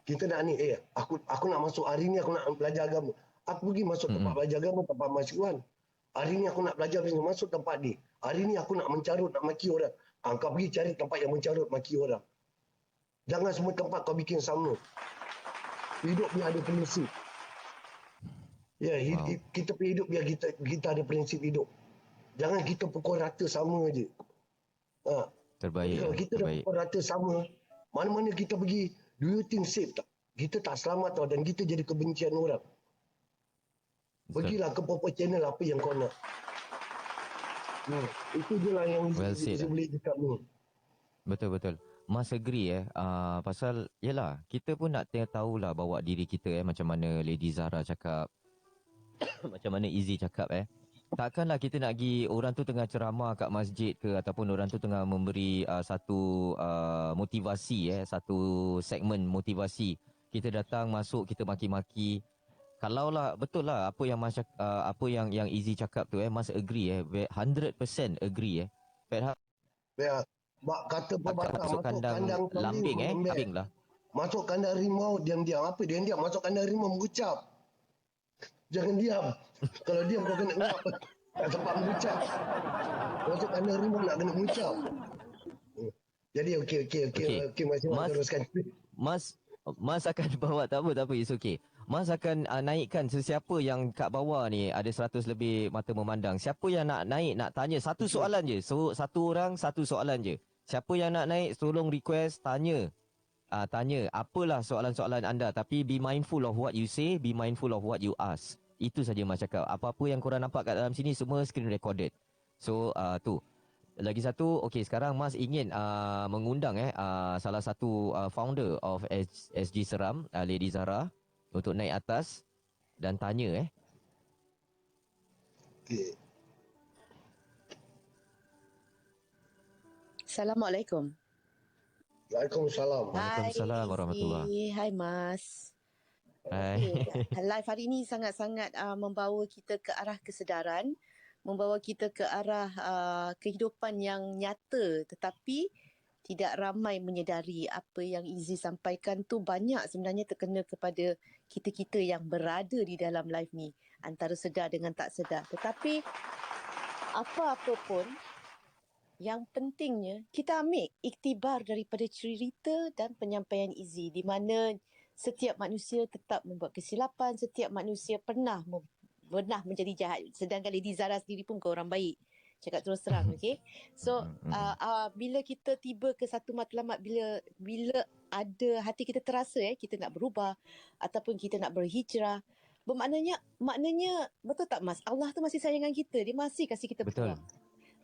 kita nak ni, aku nak masuk hari ni, aku nak belajar agama, aku pergi masuk tempat belajar agama, tempat Mas Iwan. Hari ni aku nak belajar bisnes, masuk tempat ni. Hari ni aku nak mencarut, nak maki orang, kau pergi cari tempat yang mencarut, maki orang. Jangan semua tempat kau bikin sama. Hidup ni ada prinsip. Ya, kita punya hidup biar kita ada prinsip hidup. Jangan kita pukul rata sama je. Terbaik. Kalau kita dah Terbaik. pukul rata sama, mana-mana kita pergi, do you think safe tak? Kita tak selamat tau, dan kita jadi kebencian orang. Pergilah ke Papa Channel apa yang kau nak. Itu je lah yang Well said, saya boleh cakap ni. Betul-betul. Mas agree pasal yalah kita pun nak tahulah bawa diri kita macam mana Lady Zara cakap macam mana Izzy cakap takkanlah kita nak pergi orang tu tengah ceramah kat masjid ke ataupun orang tu tengah memberi satu motivasi satu segmen motivasi, kita datang masuk kita maki-maki. Kalaulah betul lah apa yang apa yang Izzy cakap tu Mas agree 100% agree Perhaps Ya, kata pepatah, masuk kandang lambing lambing lah. Masuk kandang rimau, diam-diam. Apa diam-diam? Masuk kandang rimau, mengucap. Jangan diam. Kalau diam kau kena ngap. Tak sempat mengucap. Masuk kandang rimau nak kena mengucap. Jadi okey, Mas Iwan teruskan. Mas akan bawa tak apa, it's okay. Mas akan naikkan sesiapa yang kat bawah ni ada 100 lebih mata memandang. Siapa yang nak naik, nak tanya satu soalan je. So, satu orang satu soalan je. Siapa yang nak naik tolong request tanya. Tanya apalah soalan-soalan anda, tapi be mindful of what you say, be mindful of what you ask. Itu saja Mas cakap. Apa-apa yang korang nampak kat dalam sini semua screen recorded. So tu. Lagi satu, okey sekarang Mas ingin mengundang salah satu founder of SG Seram, Lady Zara, untuk naik atas dan tanya Okey. Assalamualaikum. Waalaikumsalam. Waalaikumsalam warahmatullahi. Hai Mas. Hai. Live hari ini sangat-sangat membawa kita ke arah kesedaran, membawa kita ke arah kehidupan yang nyata, tetapi tidak ramai menyedari apa yang Izzy sampaikan tu banyak sebenarnya terkena kepada kita-kita yang berada di dalam live ni, antara sedar dengan tak sedar. Tetapi apa-apa pun, yang pentingnya kita ambil iktibar daripada cerita dan penyampaian Izzy, di mana setiap manusia tetap membuat kesilapan, setiap manusia pernah menjadi jahat. Sedangkan Lady Zara sendiri pun bukan orang baik. Cakap terus terang, okay? So, bila kita tiba ke satu matlamat, bila ada hati kita terasa kita nak berubah ataupun kita nak berhijrah, maknanya betul tak Mas? Allah tu masih sayangkan kita, dia masih kasih kita Betul. peluang.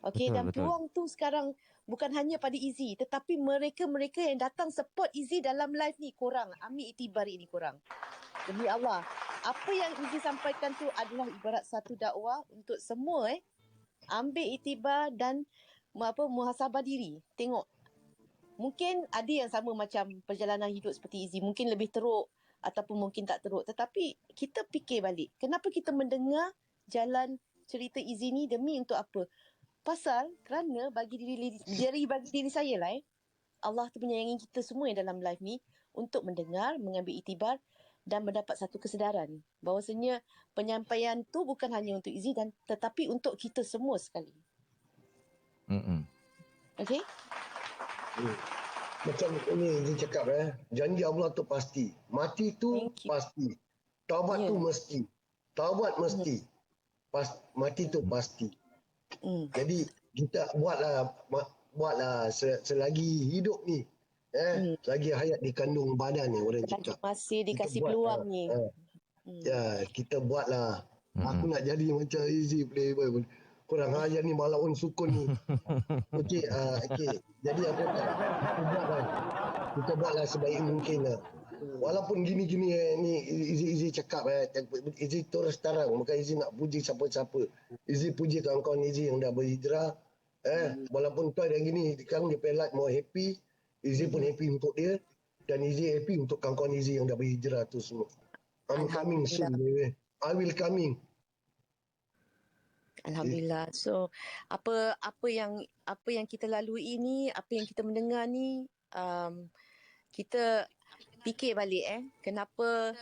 Okey, Betul, dan betul. peluang tu sekarang bukan hanya pada Izzy, tetapi mereka-mereka yang datang support Izzy dalam live ni, korang ambil iktibar ini korang. Demi Allah, apa yang Izzy sampaikan tu adalah ibarat satu dakwah untuk semua ambil iktibar dan muhasabah diri. Tengok, mungkin ada yang sama macam perjalanan hidup seperti Izzy, mungkin lebih teruk ataupun mungkin tak teruk, tetapi kita fikir balik, kenapa kita mendengar jalan cerita Izzy ni, demi untuk apa? Kerana bagi diri saya lah Allah tu menyayangi kita semua yang dalam live ni untuk mendengar, mengambil iktibar dan mendapat satu kesedaran bahawasanya penyampaian tu bukan hanya untuk Izzy dan tetapi untuk kita semua sekali. Okey? Macam ini dia cakap janji Allah tu pasti. Mati tu Thank you. pasti. Taubat tu Ya. mesti. Taubat mesti. Mati tu pasti. Jadi kita buatlah selagi hidup ni. Selagi hayat dikandung badan ni orang Selagi cakap. masih dikasih Kita buat, peluang ni. Ya, kita buatlah. Aku nak jadi macam Izzy playboy. Kurang ajar ni malawan sukun ni. Okey, jadi apa tak? Kita buatlah sebaik mungkin lah. Walaupun gini-gini ni Izzy cakap Izzy terus terang, bukan Izzy nak puji siapa-siapa. Izzy puji kawan-kawan Izzy yang dah berhijrah. Walaupun tuan yang gini sekarang dia pelat more happy, Izzy pun happy untuk dia dan Izzy happy untuk kawan-kawan Izzy yang dah berhijrah tu semua. I'm coming soon. I will coming. Alhamdulillah. So apa yang kita lalui ni, apa yang kita mendengar ni, kita fikir balik kenapa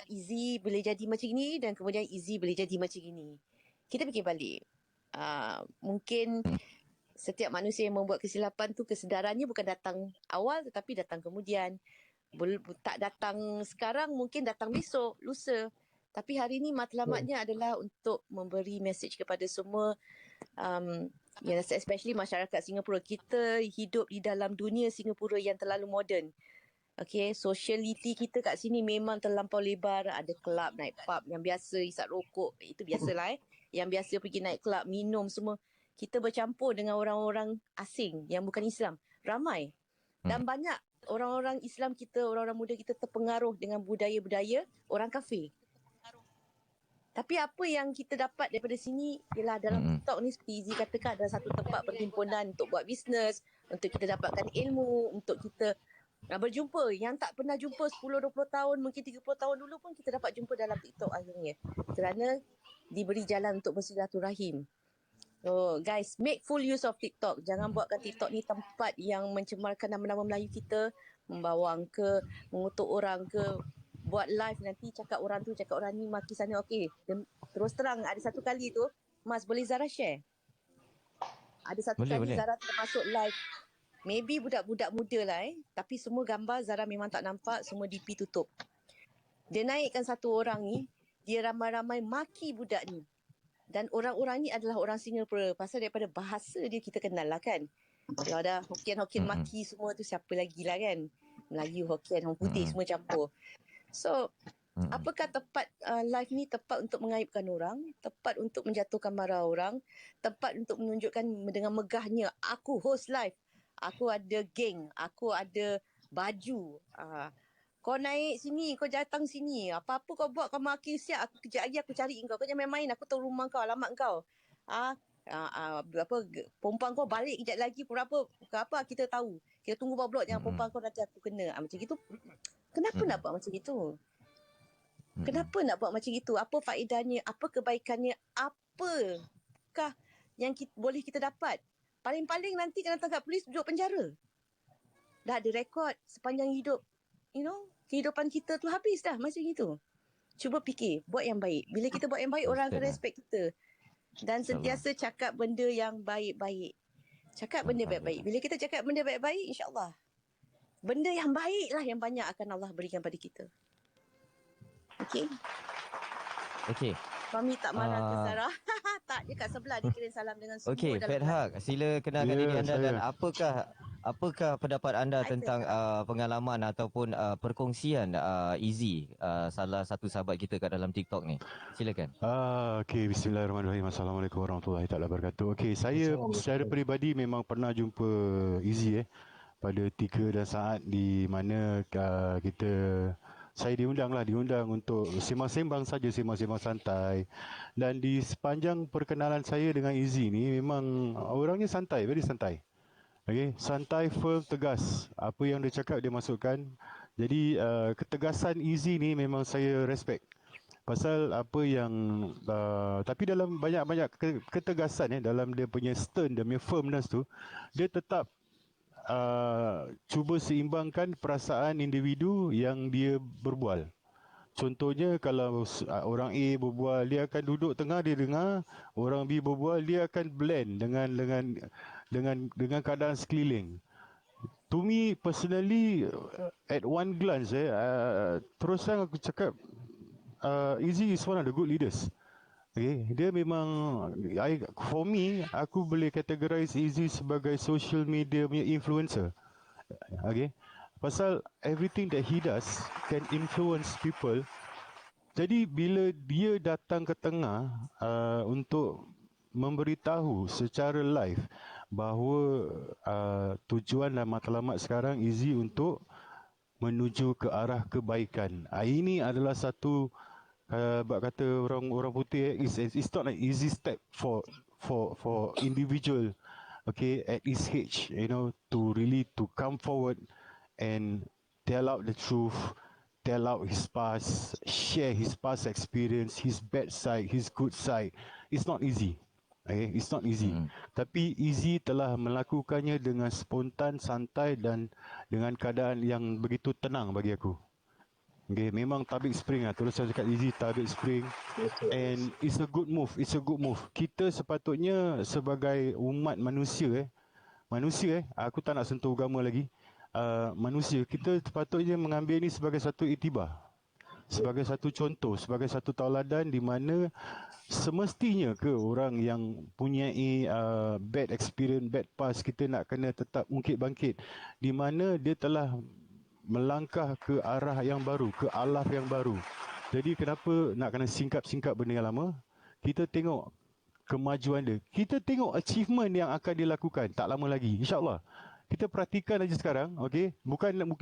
Izzy boleh jadi macam ni dan kemudian Izzy boleh jadi macam ni. Kita fikir balik. Mungkin setiap manusia yang membuat kesilapan tu kesedarannya bukan datang awal tetapi datang kemudian. Tak datang sekarang, mungkin datang besok, lusa. Tapi hari ni matlamatnya adalah untuk memberi message kepada semua, especially masyarakat Singapura. Kita hidup di dalam dunia Singapura yang terlalu moden. Okay, sociality kita kat sini memang terlampau lebar. Ada kelab, naik pub, yang biasa isap rokok, itu biasalah Yang biasa pergi naik kelab, minum semua. Kita bercampur dengan orang-orang asing yang bukan Islam. Ramai. Dan banyak orang-orang Islam kita, orang-orang muda kita terpengaruh dengan budaya-budaya orang kafir. Tapi apa yang kita dapat daripada sini ialah dalam TikTok ni seperti Izzy katakan ada satu tempat perhimpunan untuk buat bisnes, untuk kita dapatkan ilmu, untuk kita berjumpa. Yang tak pernah jumpa 10-20 tahun, mungkin 30 tahun dulu pun kita dapat jumpa dalam TikTok akhirnya. Kerana diberi jalan untuk bersilaturahim. So guys, make full use of TikTok. Jangan buatkan TikTok ni tempat yang mencemarkan nama-nama Melayu kita, membawa angka, mengutuk orang ke, buat live nanti cakap orang tu, cakap orang ni, maki sana. Okey, terus terang ada satu kali tu, Mas boleh Zara share? Ada satu kali Zara termasuk live. Maybe budak-budak muda lah tapi semua gambar Zara memang tak nampak, semua DP tutup. Dia naikkan satu orang ni, dia ramai-ramai maki budak ni. Dan orang-orang ni adalah orang Singapura. Pasal daripada bahasa dia kita kenal lah kan. Kalau ada Hokkien maki semua tu siapa lagi lah kan. Melayu, Hokkien, orang putih semua campur. So, apakah tepat live ni tepat untuk mengaibkan orang, tepat untuk menjatuhkan marah orang, tepat untuk menunjukkan dengan megahnya, aku host live, aku ada geng, aku ada baju. Kau naik sini, kau datang sini. Apa-apa kau buat, kau maki siap. Kejap lagi aku cari kau. Kau jangan main-main. Aku tahu rumah kau, alamat kau. Perempuan kau balik kejap lagi. Pukul apa kita tahu. Kita tunggu bawah blok. Jangan perempuan kau nanti aku kena. Macam gitu. Kenapa nak buat macam itu? Kenapa nak buat macam itu? Apa faedahnya? Apa kebaikannya? Apakah yang boleh kita dapat? Paling-paling nanti kena tangkap polis, duduk penjara. Dah ada rekod sepanjang hidup. Kehidupan kita tu habis dah macam itu. Cuba fikir, buat yang baik. Bila kita buat yang baik, orang akan respect kita. Dan sentiasa cakap benda yang baik-baik. Cakap benda baik-baik. Bila kita cakap benda baik-baik, insyaAllah. Benda yang baik lah yang banyak akan Allah berikan pada kita. Okey? Okey. Suami tak marah ke Zara? Tak, Haq je kat sebelah, dia kirim salam dengan semua Okey, dalam Fat Haq, sila kenalkan Ya, diri anda dan saya. apakah pendapat anda Hai, tentang Fat Haq. pengalaman ataupun perkongsian Izzy, salah satu sahabat kita kat dalam TikTok ni. Silakan. Okey, bismillahirrahmanirrahim. Assalamualaikum warahmatullahi taala wabarakatuh. Okey, saya secara peribadi memang pernah jumpa Izzy pada 3 dan saat di mana saya diundang untuk sembang-sembang saja, sembang-sembang santai. Dan di sepanjang perkenalan saya dengan Izzy ni memang orangnya santai, very santai. Okey, santai, firm, tegas. Apa yang dia cakap dia masukkan. Jadi ketegasan Izzy ni memang saya respect. Pasal apa yang tapi dalam banyak-banyak ketegasan dalam dia punya stern, dia punya firmness tu, dia tetap cuba seimbangkan perasaan individu yang dia berbual. Contohnya kalau orang A berbual, dia akan duduk tengah, dia dengar. Orang B berbual, dia akan blend dengan keadaan sekeliling. To me personally, at one glance terus terang aku cakap, Izzy is one of the good leaders. Okay, dia memang, for me, aku boleh categorize Izzy sebagai social media punya influencer. Okay, pasal everything that he does can influence people. Jadi bila dia datang ke tengah untuk memberitahu secara live bahawa tujuan dan matlamat sekarang Izzy untuk menuju ke arah kebaikan. Ini adalah satu bab kata orang putih, it's not an easy step for individual, okay, at his age, to really to come forward and tell out the truth, tell out his past, share his past experience, his bad side, his good side. It's not easy. Okay, it's not easy. Tapi Izzy telah melakukannya dengan spontan, santai dan dengan keadaan yang begitu tenang bagi aku. Okay, memang tabik spring terus saya cakap Izzy tabik spring. And it's a good move, Kita sepatutnya sebagai umat manusia, aku tak nak sentuh agama lagi. Manusia, kita sepatutnya mengambil ini sebagai satu iktibar, sebagai satu contoh, sebagai satu tauladan di mana semestinya ke orang yang punya bad experience, bad past, kita nak kena tetap ungkit bangkit di mana dia telah melangkah ke arah yang baru, ke alaf yang baru. Jadi kenapa nak kena singkap benda yang lama? Kita tengok kemajuan dia. Kita tengok achievement yang akan dilakukan tak lama lagi, insya-Allah. Kita perhatikan aja sekarang, okey?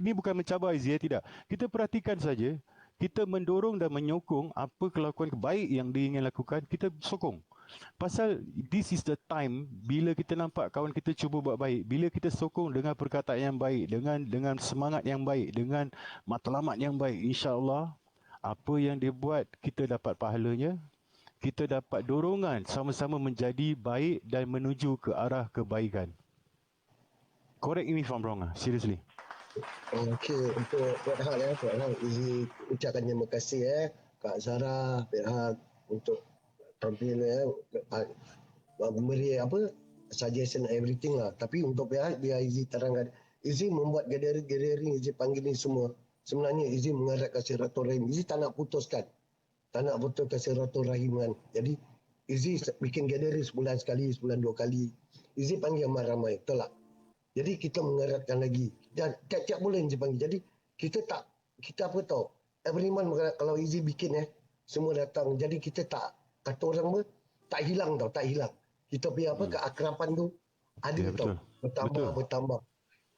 Ini bukan mencabar Izzy, tidak. Kita perhatikan saja. Kita mendorong dan menyokong apa kelakuan baik yang dia ingin lakukan, kita sokong. Pasal this is the time bila kita nampak kawan kita cuba buat baik, bila kita sokong dengan perkataan yang baik, dengan semangat yang baik, dengan matlamat yang baik, insya-Allah apa yang dia buat kita dapat pahalanya, kita dapat dorongan sama-sama menjadi baik dan menuju ke arah kebaikan. Correct me if I'm wrong, seriously. Okey, untuk Fat Haq Izzy ucapkan terima kasih Kak Zara, Fat Haq untuk tampil memberi suggestion everything lah. Tapi untuk biar Izzy terangkan, Izzy membuat gathering Izzy panggil ni semua. Sebenarnya Izzy mengeratkan silaturahim. Izzy tak nak putuskan silaturahim kan. Jadi Izzy bikin gathering sebulan sekali, sebulan 2 kali. Izzy panggil ramai-ramai, betul tak? Jadi kita mengeratkan lagi. Dan tiap-tiap bulan Izzy panggil. Jadi kita apa tahu, every month kalau Izzy bikin semua datang. Jadi kita tak, kata orang tak hilang. Kita punya keakraban tu ada tau. Bertambah.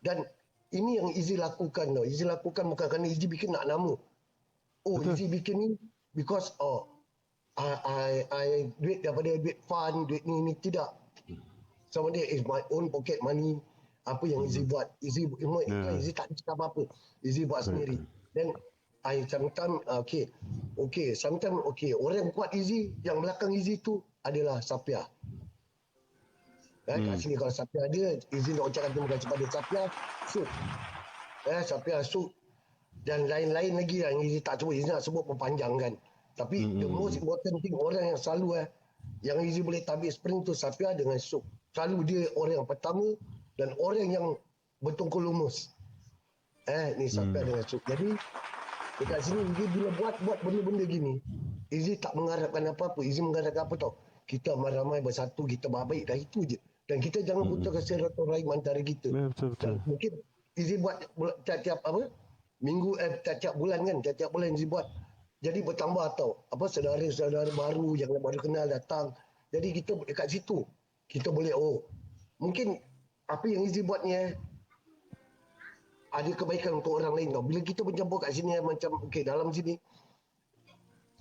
Dan ini yang Izzy lakukan tau. Izzy lakukan bukan kerana Izzy bikin nak nama. Izzy bikin ni because I duit daripada duit fund, duit ni tidak. Sama dia is my own pocket money. Apa yang Izzy buat, Izzy tak cakap apa-apa. Izzy buat sendiri. Dan I sometimes sometimes orang kuat Izzy, yang belakang Izzy tu adalah Sapia. Kat sini kalau Sapia ada, Izzy nak ucapkan terima kasih kepada Sapia, Suk. Sapia, Suk dan lain-lain lagi yang Izzy tak sebut. Izzy nak sebut perpanjang kan. Tapi the most important thing, orang yang selalu yang Izzy boleh tabik spring tu Sapia dengan Suk. Selalu dia orang yang pertama dan orang yang bertungkul lumus. Ni Sapia dengan Suk. Jadi dekat sini Izzy bila buat benda-benda gini, Izzy tak mengharapkan apa-apa. Izzy mengharapkan apa tau? kita ramai bersatu, kita baik, dah itu je. Dan kita jangan putuskan silaturahim antara kita. Betul. Dan mungkin Izzy buat tiap-tiap minggu, tiap-tiap bulan kan, tiap-tiap bulan Izzy buat. Jadi bertambah tau, saudara-saudara baru yang baru kenal datang. Jadi kita dekat situ, kita boleh mungkin apa yang Izzy buat ni ada kebaikan untuk orang lain tau. Bila kita bercampur kat sini macam dalam sini.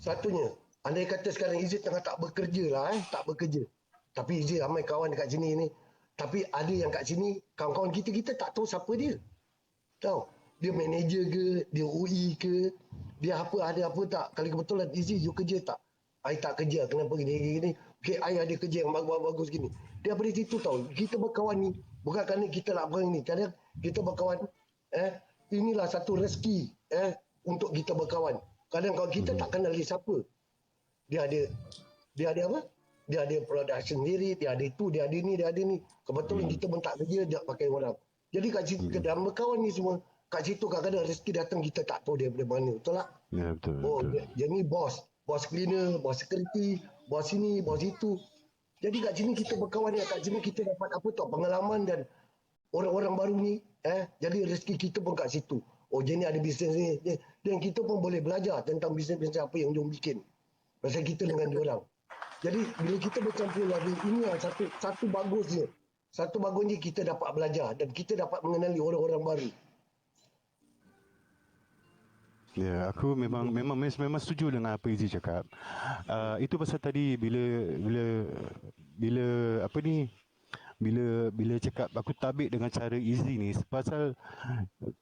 Satunya, andai kata sekarang Izzy tengah tak bekerja lah tak bekerja. Tapi Izzy ramai kawan dekat sini ni. Tapi ada yang kat sini, kawan-kawan kita tak tahu siapa dia. Tahu? Dia manager ke, dia UI ke, dia ada apa tak. Kalau kebetulan Izzy, you kerja tak? I tak kerja, kenapa gini. Okay, I ada kerja yang bagus gini. Dia dari situ tahu, kita berkawan ni, bukan kerana kita nak berang ni. Kadang kita berkawan, inilah satu rezeki untuk kita berkawan. Kadang kalau kita tak kenal dia siapa, dia ada apa? Dia ada production sendiri, dia ada itu, dia ada ni. Kebetulan kita pun tak kerja, dia pakai orang. Jadi kat situ, dalam berkawan ni semua, kat situ kadang-kadang rezeki datang, kita tak tahu dia dari mana. Betul tak? Ya, betul. Dia ni bos cleaner, bos security, bos ini, bos itu. Jadi kat sini kita berkawan ni, kat sini kita dapat apa tau, pengalaman dan orang-orang baru ni, jadi rezeki kita pun kat situ. Dia ni ada bisnes ni. Dan kita pun boleh belajar tentang bisnes-bisnes apa yang dia bikin. Pasal kita dengan dia orang. Jadi bila kita bercampur lagi, ini satu bagusnya. Satu bagusnya kita dapat belajar dan kita dapat mengenali orang-orang baru. Ya, aku memang setuju dengan apa Izzy cakap. Itu pasal tadi bila cakap aku tabik dengan cara Izzy ni pasal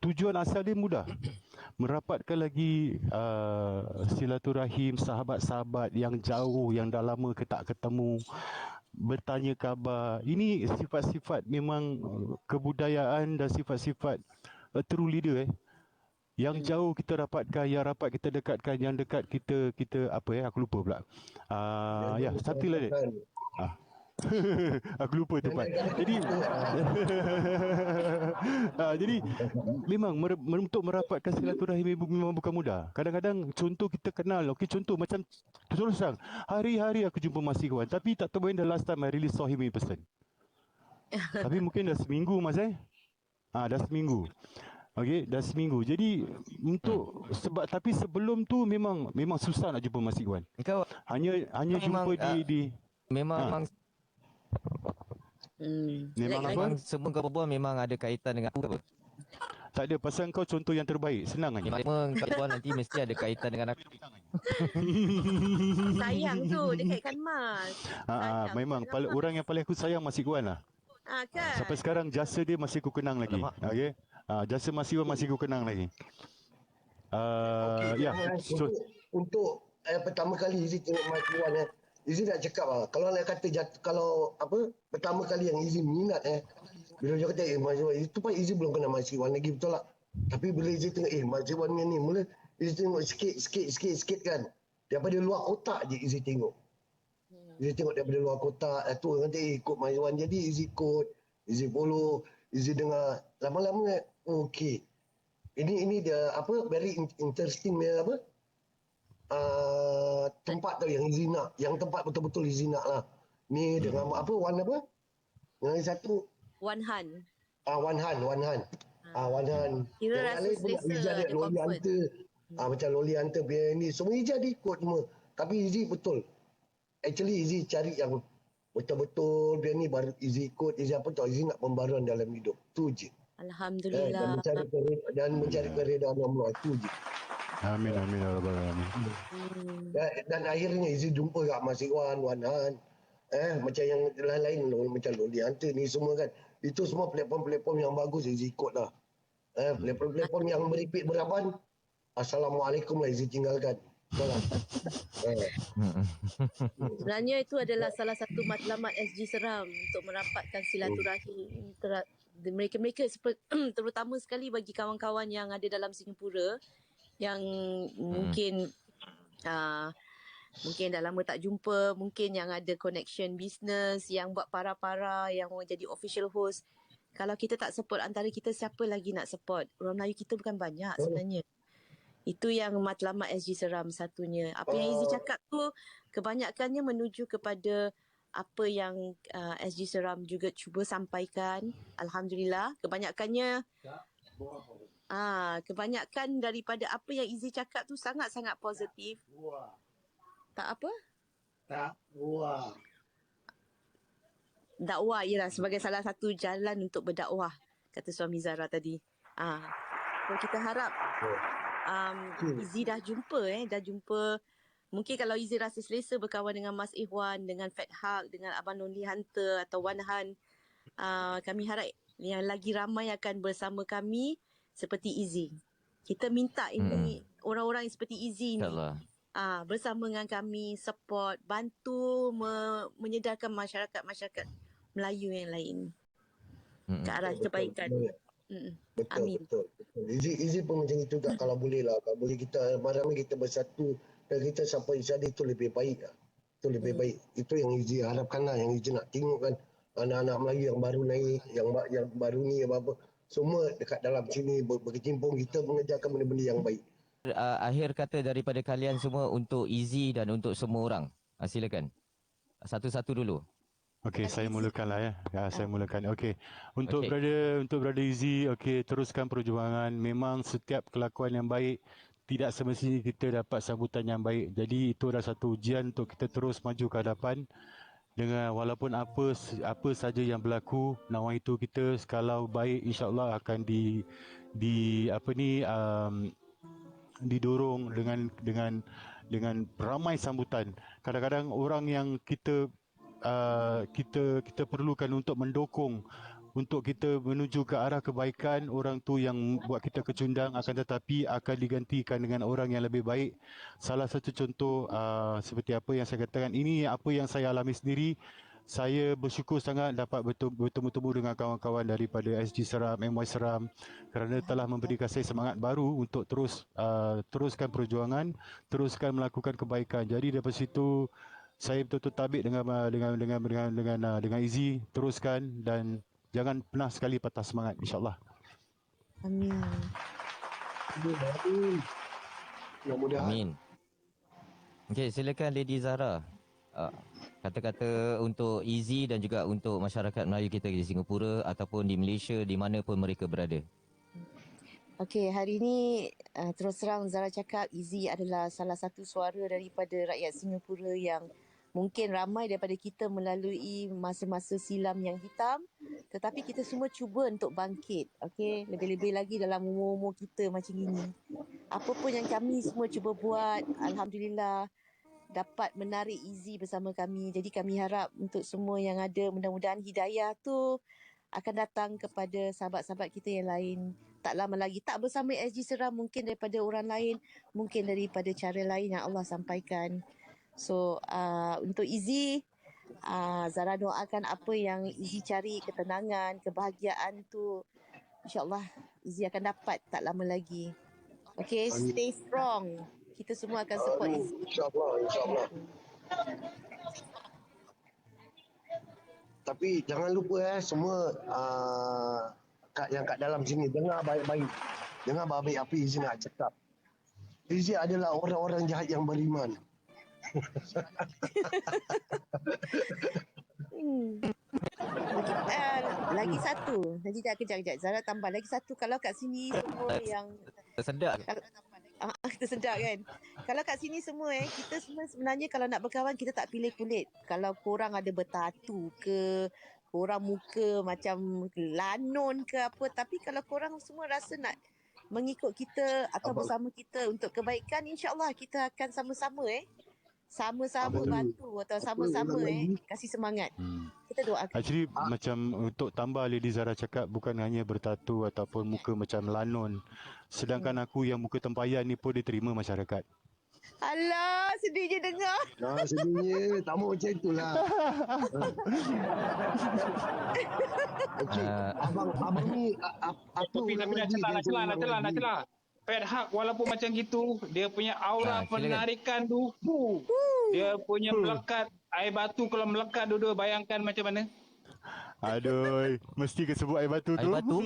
tujuan asal dia mudah. Merapatkan lagi silaturahim sahabat-sahabat yang jauh, yang dah lama tak ketemu, bertanya khabar. Ini sifat-sifat memang kebudayaan dan sifat-sifat true leader Yang jauh kita rapatkan, yang rapat kita dekatkan, yang dekat kita aku lupa pula. Something like that. Aku lupa tu Pak. Jadi memang untuk merapatkan silaturahim memang bukan mudah. Kadang-kadang contoh kita kenal, contoh macam terus terang, hari-hari aku jumpa Mas Ikhwan, tapi tak tahu when the last time I really saw him in person. Tapi mungkin dah seminggu Mas dah seminggu. Okey, dah seminggu. Jadi tapi sebelum tu memang susah nak jumpa Mas Ikhwan. Kau Hanya jumpa di memang apa? semua kau berbual memang ada kaitan dengan aku apa? Tak ada, pasal kau contoh yang terbaik. Senang aja. Memang kau berbual nanti mesti ada kaitan dengan aku. Sayang tu, dia kaitkan Mas. Memang orang yang paling aku sayang Mas Ikhwan lah. Kan? Sampai sekarang jasa dia masih aku kenang lagi. Okey. Jasa Mas Ikhwan masih aku kenang lagi. Untuk pertama kali Izzy tengok Mas Ikhwan Izzy nak cakap kalau nak kata pertama kali yang Izzy minat bila dia kata Mas Ikhwan itu pun Izzy belum kenal Mas Ikhwan lagi, betul tak? Tapi bila Izzy tengok Mas Ikhwan ni mula Izzy tengok sikit kan. Daripada luar kotak je Izzy tengok. Izzy tengok daripada luar kotak, tu orang kata ikut Mas Ikhwan, jadi Izzy ikut, Izzy follow, Izzy dengar, lama-lama okey. Ini dia very interesting tempat tu yang Izzy nak, yang tempat betul-betul Izzy nak lah. Ni dengan Wan apa? Yang satu One Han. Wan Han. Wan Han. Kira Yang rasa lain pula selesa, Izzy ada ada Loli comfort. Hunter. Macam Loli Hunter punya ni, semua Izzy ada ikut semua. Tapi Izzy betul. Actually Izzy cari yang betul-betul dia ni baru Izzy ikut, Izzy apa tahu, Izzy nak pembaruan dalam hidup. Tu je. Alhamdulillah. Dan mencari keredaan Allah, tu je. Amin ya rabbal alamin. Dan akhirnya Izzy jumpa kat Mas Ikhwan, Wan Han, macam yang lain-lain macam Loli Hunter ni semua kan. Itu semua platform-platform yang bagus Izzy ikut lah. Platform yang meripik beraban, Assalamualaikum lah Izzy tinggalkan. Betul lah. Sebenarnya itu adalah salah satu matlamat SG Seram untuk merapatkan silaturahim mereka-mereka terutama sekali bagi kawan-kawan yang ada dalam Singapura yang mungkin dah lama tak jumpa, mungkin yang ada connection business, yang buat para-para, yang mau jadi official host. Kalau kita tak support antara kita, siapa lagi nak support? Orang Melayu kita bukan banyak sebenarnya. Itu yang matlamat SG Seram satunya. Apa yang Izzy cakap tu kebanyakannya menuju kepada apa yang SG Seram juga cuba sampaikan. Alhamdulillah, kebanyakannya kebanyakan daripada apa yang Izzy cakap tu sangat-sangat positif. Tak apa? Dakwah ialah sebagai salah satu jalan untuk berdakwah, kata suami Zara tadi. So kita harap Izzy dah jumpa. Mungkin kalau Izzy rasa selesa berkawan dengan Mas Ihwan, dengan Fat Haq, dengan Abang Lonely Hunter atau Wan Han, kami harap yang lagi ramai akan bersama kami seperti Izzy. Kita minta ini orang-orang yang seperti Izzy ni bersama dengan kami, support, bantu menyedarkan masyarakat Melayu yang lain ke arah kebaikan. Betul. Izzy pun macam itu tak, kalau boleh lah. Kalau boleh kita ramai kita bersatu dan kita sampai jadi itu lebih baik lah. Itu lebih baik. Itu yang Izzy harapkan lah, yang Izzy nak tengok kan. Anak-anak Melayu yang baru naik, yang baru ni apa-apa, semua dekat dalam sini berkecimpung, kita mengejarkan benda-benda yang baik. Akhir kata daripada kalian semua untuk Izzy dan untuk semua orang. Silakan. Satu-satu dulu. Okey, saya mulakanlah ya. Saya mulakan. Okey. Untuk Okey. brother Izzy, okey, teruskan perjuangan. Memang setiap kelakuan yang baik tidak semestinya kita dapat sambutan yang baik. Jadi itu adalah satu ujian untuk kita terus maju ke hadapan dengan walaupun apa saja yang berlaku, nawai itu kita kalau baik insya-Allah akan didorong dengan ramai sambutan. Kadang-kadang orang yang kita perlukan untuk mendukung untuk kita menuju ke arah kebaikan, orang tu yang buat kita kecundang, akan tetapi akan digantikan dengan orang yang lebih baik. Salah satu contoh seperti apa yang saya katakan, ini apa yang saya alami sendiri. Saya bersyukur sangat dapat bertemu dengan kawan-kawan daripada SG Seram, MY Seram, kerana telah memberikan saya semangat baru untuk teruskan perjuangan, teruskan melakukan kebaikan. Jadi daripada situ saya betul-betul tabik dengan Izzy, teruskan dan jangan pernah sekali patah semangat, insya-Allah. Amin. Amin. Okey, silakan Lady Zara. Kata-kata untuk Izzy dan juga untuk masyarakat Melayu kita di Singapura ataupun di Malaysia, di mana pun mereka berada. Okey, hari ini terus terang Zara cakap Izzy adalah salah satu suara daripada rakyat Singapura yang mungkin ramai daripada kita melalui masa-masa silam yang hitam, tetapi kita semua cuba untuk bangkit. Okey, lebih-lebih lagi dalam umur-umur kita macam ini. Apa pun yang kami semua cuba buat, alhamdulillah dapat menarik Izzy bersama kami. Jadi kami harap untuk semua yang ada, mudah-mudahan hidayah tu akan datang kepada sahabat-sahabat kita yang lain. Tak lama lagi, tak bersama SG Seram, mungkin daripada orang lain, mungkin daripada cara lain yang Allah sampaikan. So untuk Izzy, Zara doakan apa yang Izzy cari, ketenangan, kebahagiaan tu, insyaAllah Izzy akan dapat tak lama lagi. Okay, stay strong. Kita semua akan support Izzy. InsyaAllah. Tapi jangan lupa semua yang kat dalam sini, dengar baik-baik. Dengar baik-baik apa Izzy nak cakap. Izzy adalah orang-orang jahat yang beriman. Lagi satu. Nanti kejap. Zara tambah. Lagi satu. Kalau kat sini semua yang... Tersedak. Tersedak kan. Kalau kat sini semua kita semua sebenarnya kalau nak berkawan kita tak pilih kulit. Kalau korang ada bertatu ke, korang muka macam lanon ke apa, tapi kalau korang semua rasa nak mengikut kita atau bersama kita untuk kebaikan, insya-Allah kita akan sama-sama sama-sama bantu atau sama-sama kasih semangat. Kita doakan. Actually macam untuk tambah Lady Zara cakap, bukan hanya bertatu ataupun muka macam lanon. Sedangkan aku yang muka tempayan ni pun diterima masyarakat. Alah, sedihnya dengar. Sedihnya. Tak mau macam itulah. Okey, abang ni apa tapi nak celah. Fat Haq walaupun macam gitu, dia punya aura penarikan tu, dia punya melekat, air batu kalau melekat dua-dua, bayangkan macam mana. Aduh, mesti ke sebut air batu tu. Air batu?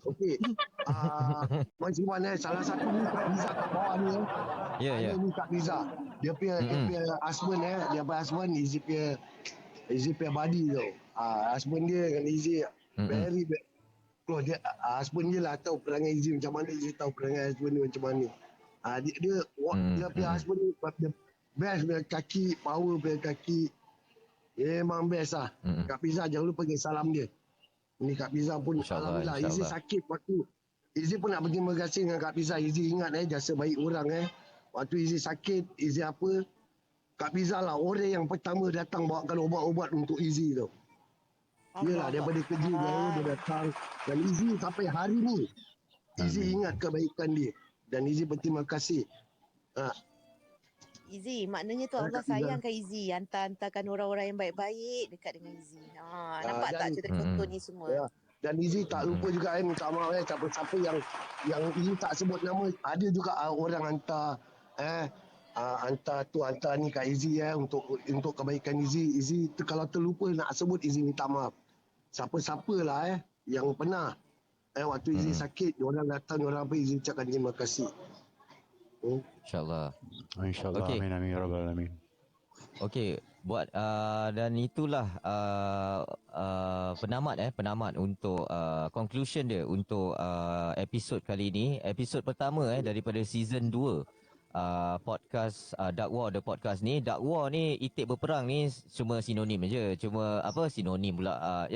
Okey. Mas Iwan salah satu ni Kak Liza kat bawah ni Ya, ya. Ada ni Kak Liza. Dia punya husband dia punya husband Izzy punya buddy tu. Husband dia dengan Izzy very close. Dia husband dia lah tahu perangai Izzy macam mana, Izzy tahu perangai husband dia macam mana. Dia punya husband ni dia best punya kaki, power punya kaki. Memang best lah. Kak Pizza jangan lupa pergi salam dia. Ni Kak Pizza pun InsyaAllah, alhamdulillah insyaAllah. Izzy sakit waktu. Izzy pun nak berterima kasih dengan Kak Pizza. Izzy ingat jasa baik orang Waktu Izzy sakit, Izzy apa, Kak Pizza lah orang yang pertama datang bawakan ubat-ubat untuk Izzy tu. Yelah daripada kerja dia datang. Dan Izzy sampai hari ni Izzy ingat kebaikan dia. Dan Izzy berterima kasih. Izzy, maknanya tu Allah Kak Pizza. sayangkan Izzy. Hantarkan orang-orang yang baik-baik dekat dengan Izzy. Nampak tak contoh-contoh ni semua? Ya. Dan Izzy tak lupa juga minta maaf siapa-siapa yang Izzy tak sebut nama. Ada juga orang hantar hantar ni kat Izzy untuk kebaikan Izzy. Izzy kalau terlupa nak sebut Izzy minta maaf. Siapa-siapa lah yang pernah waktu Izzy sakit, orang datang, orang apa, Izzy ucapkan terima kasih. InsyaAllah. InsyaAllah. Okey. Amin, amin, ya Rabbal Alamin. Okey, buat dan itulah penamat untuk conclusion dia untuk episod kali ini. Episod pertama daripada season 2 podcast Dark War, the podcast ni. Dark War ni, itik berperang ni cuma sinonim je. Cuma apa sinonim pula,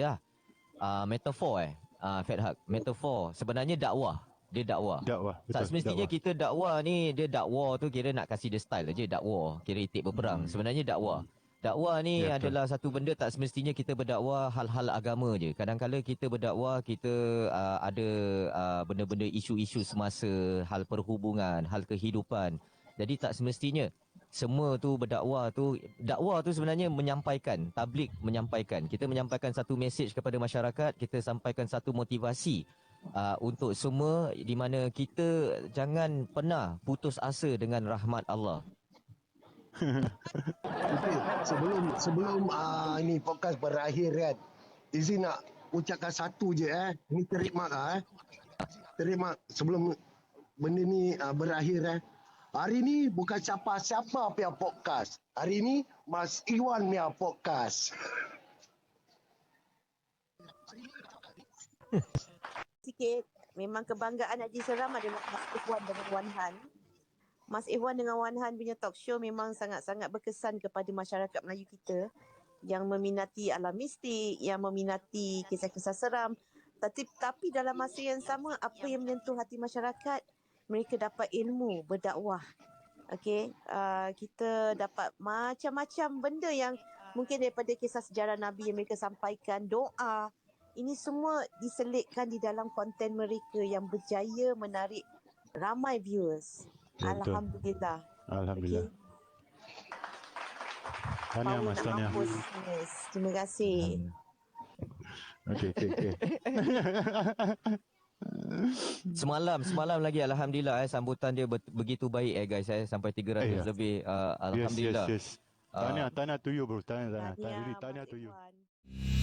metafor Fat Haq. Metafor. Sebenarnya dakwah. Dia dakwah. Dakwah, betul. Tak semestinya dakwah. kita dakwah ni, dia dakwah tu kira nak kasih dia style aja, dakwah. Kira itik berperang. Sebenarnya dakwah. Dakwah ni Ya, betul. adalah satu benda tak semestinya kita berdakwah hal-hal agama je. Kadang-kadang kita berdakwah, kita ada benda-benda isu-isu semasa, hal perhubungan, hal kehidupan. Jadi tak semestinya semua tu berdakwah tu. Dakwah tu sebenarnya menyampaikan, tabligh menyampaikan. Kita menyampaikan satu mesej kepada masyarakat, kita sampaikan satu motivasi untuk semua, di mana kita jangan pernah putus asa dengan rahmat Allah. Okey, sebelum ini podcast berakhir kan, Izzy nak ucapkan satu je Ini terikmat terikmat sebelum benda ni berakhir Hari ni bukan siapa-siapa punya podcast. Hari ni Mas Iwan punya podcast. Sikit, memang kebanggaan Haji Seram adalah Mas Ikhwan dengan Wan Han. Mas Ikhwan dengan Wan Han punya talk show memang sangat-sangat berkesan kepada masyarakat Melayu kita yang meminati alam mistik, yang meminati kisah-kisah seram. Tapi dalam masa yang sama, apa yang menyentuh hati masyarakat, mereka dapat ilmu berdakwah. Okey, kita dapat macam-macam benda yang mungkin daripada kisah sejarah Nabi yang mereka sampaikan, doa. Ini semua diselitkan di dalam konten mereka yang berjaya menarik ramai viewers. Betul. Alhamdulillah. Alhamdulillah. Okey. Tahniah Mas, tahniah. Yes. Terima kasih. Okey. Semalam lagi alhamdulillah sambutan dia begitu baik guys sampai 300 lebih alhamdulillah. Yes. Tahniah to you bro. Tahniah to you. Mas Ikhwan.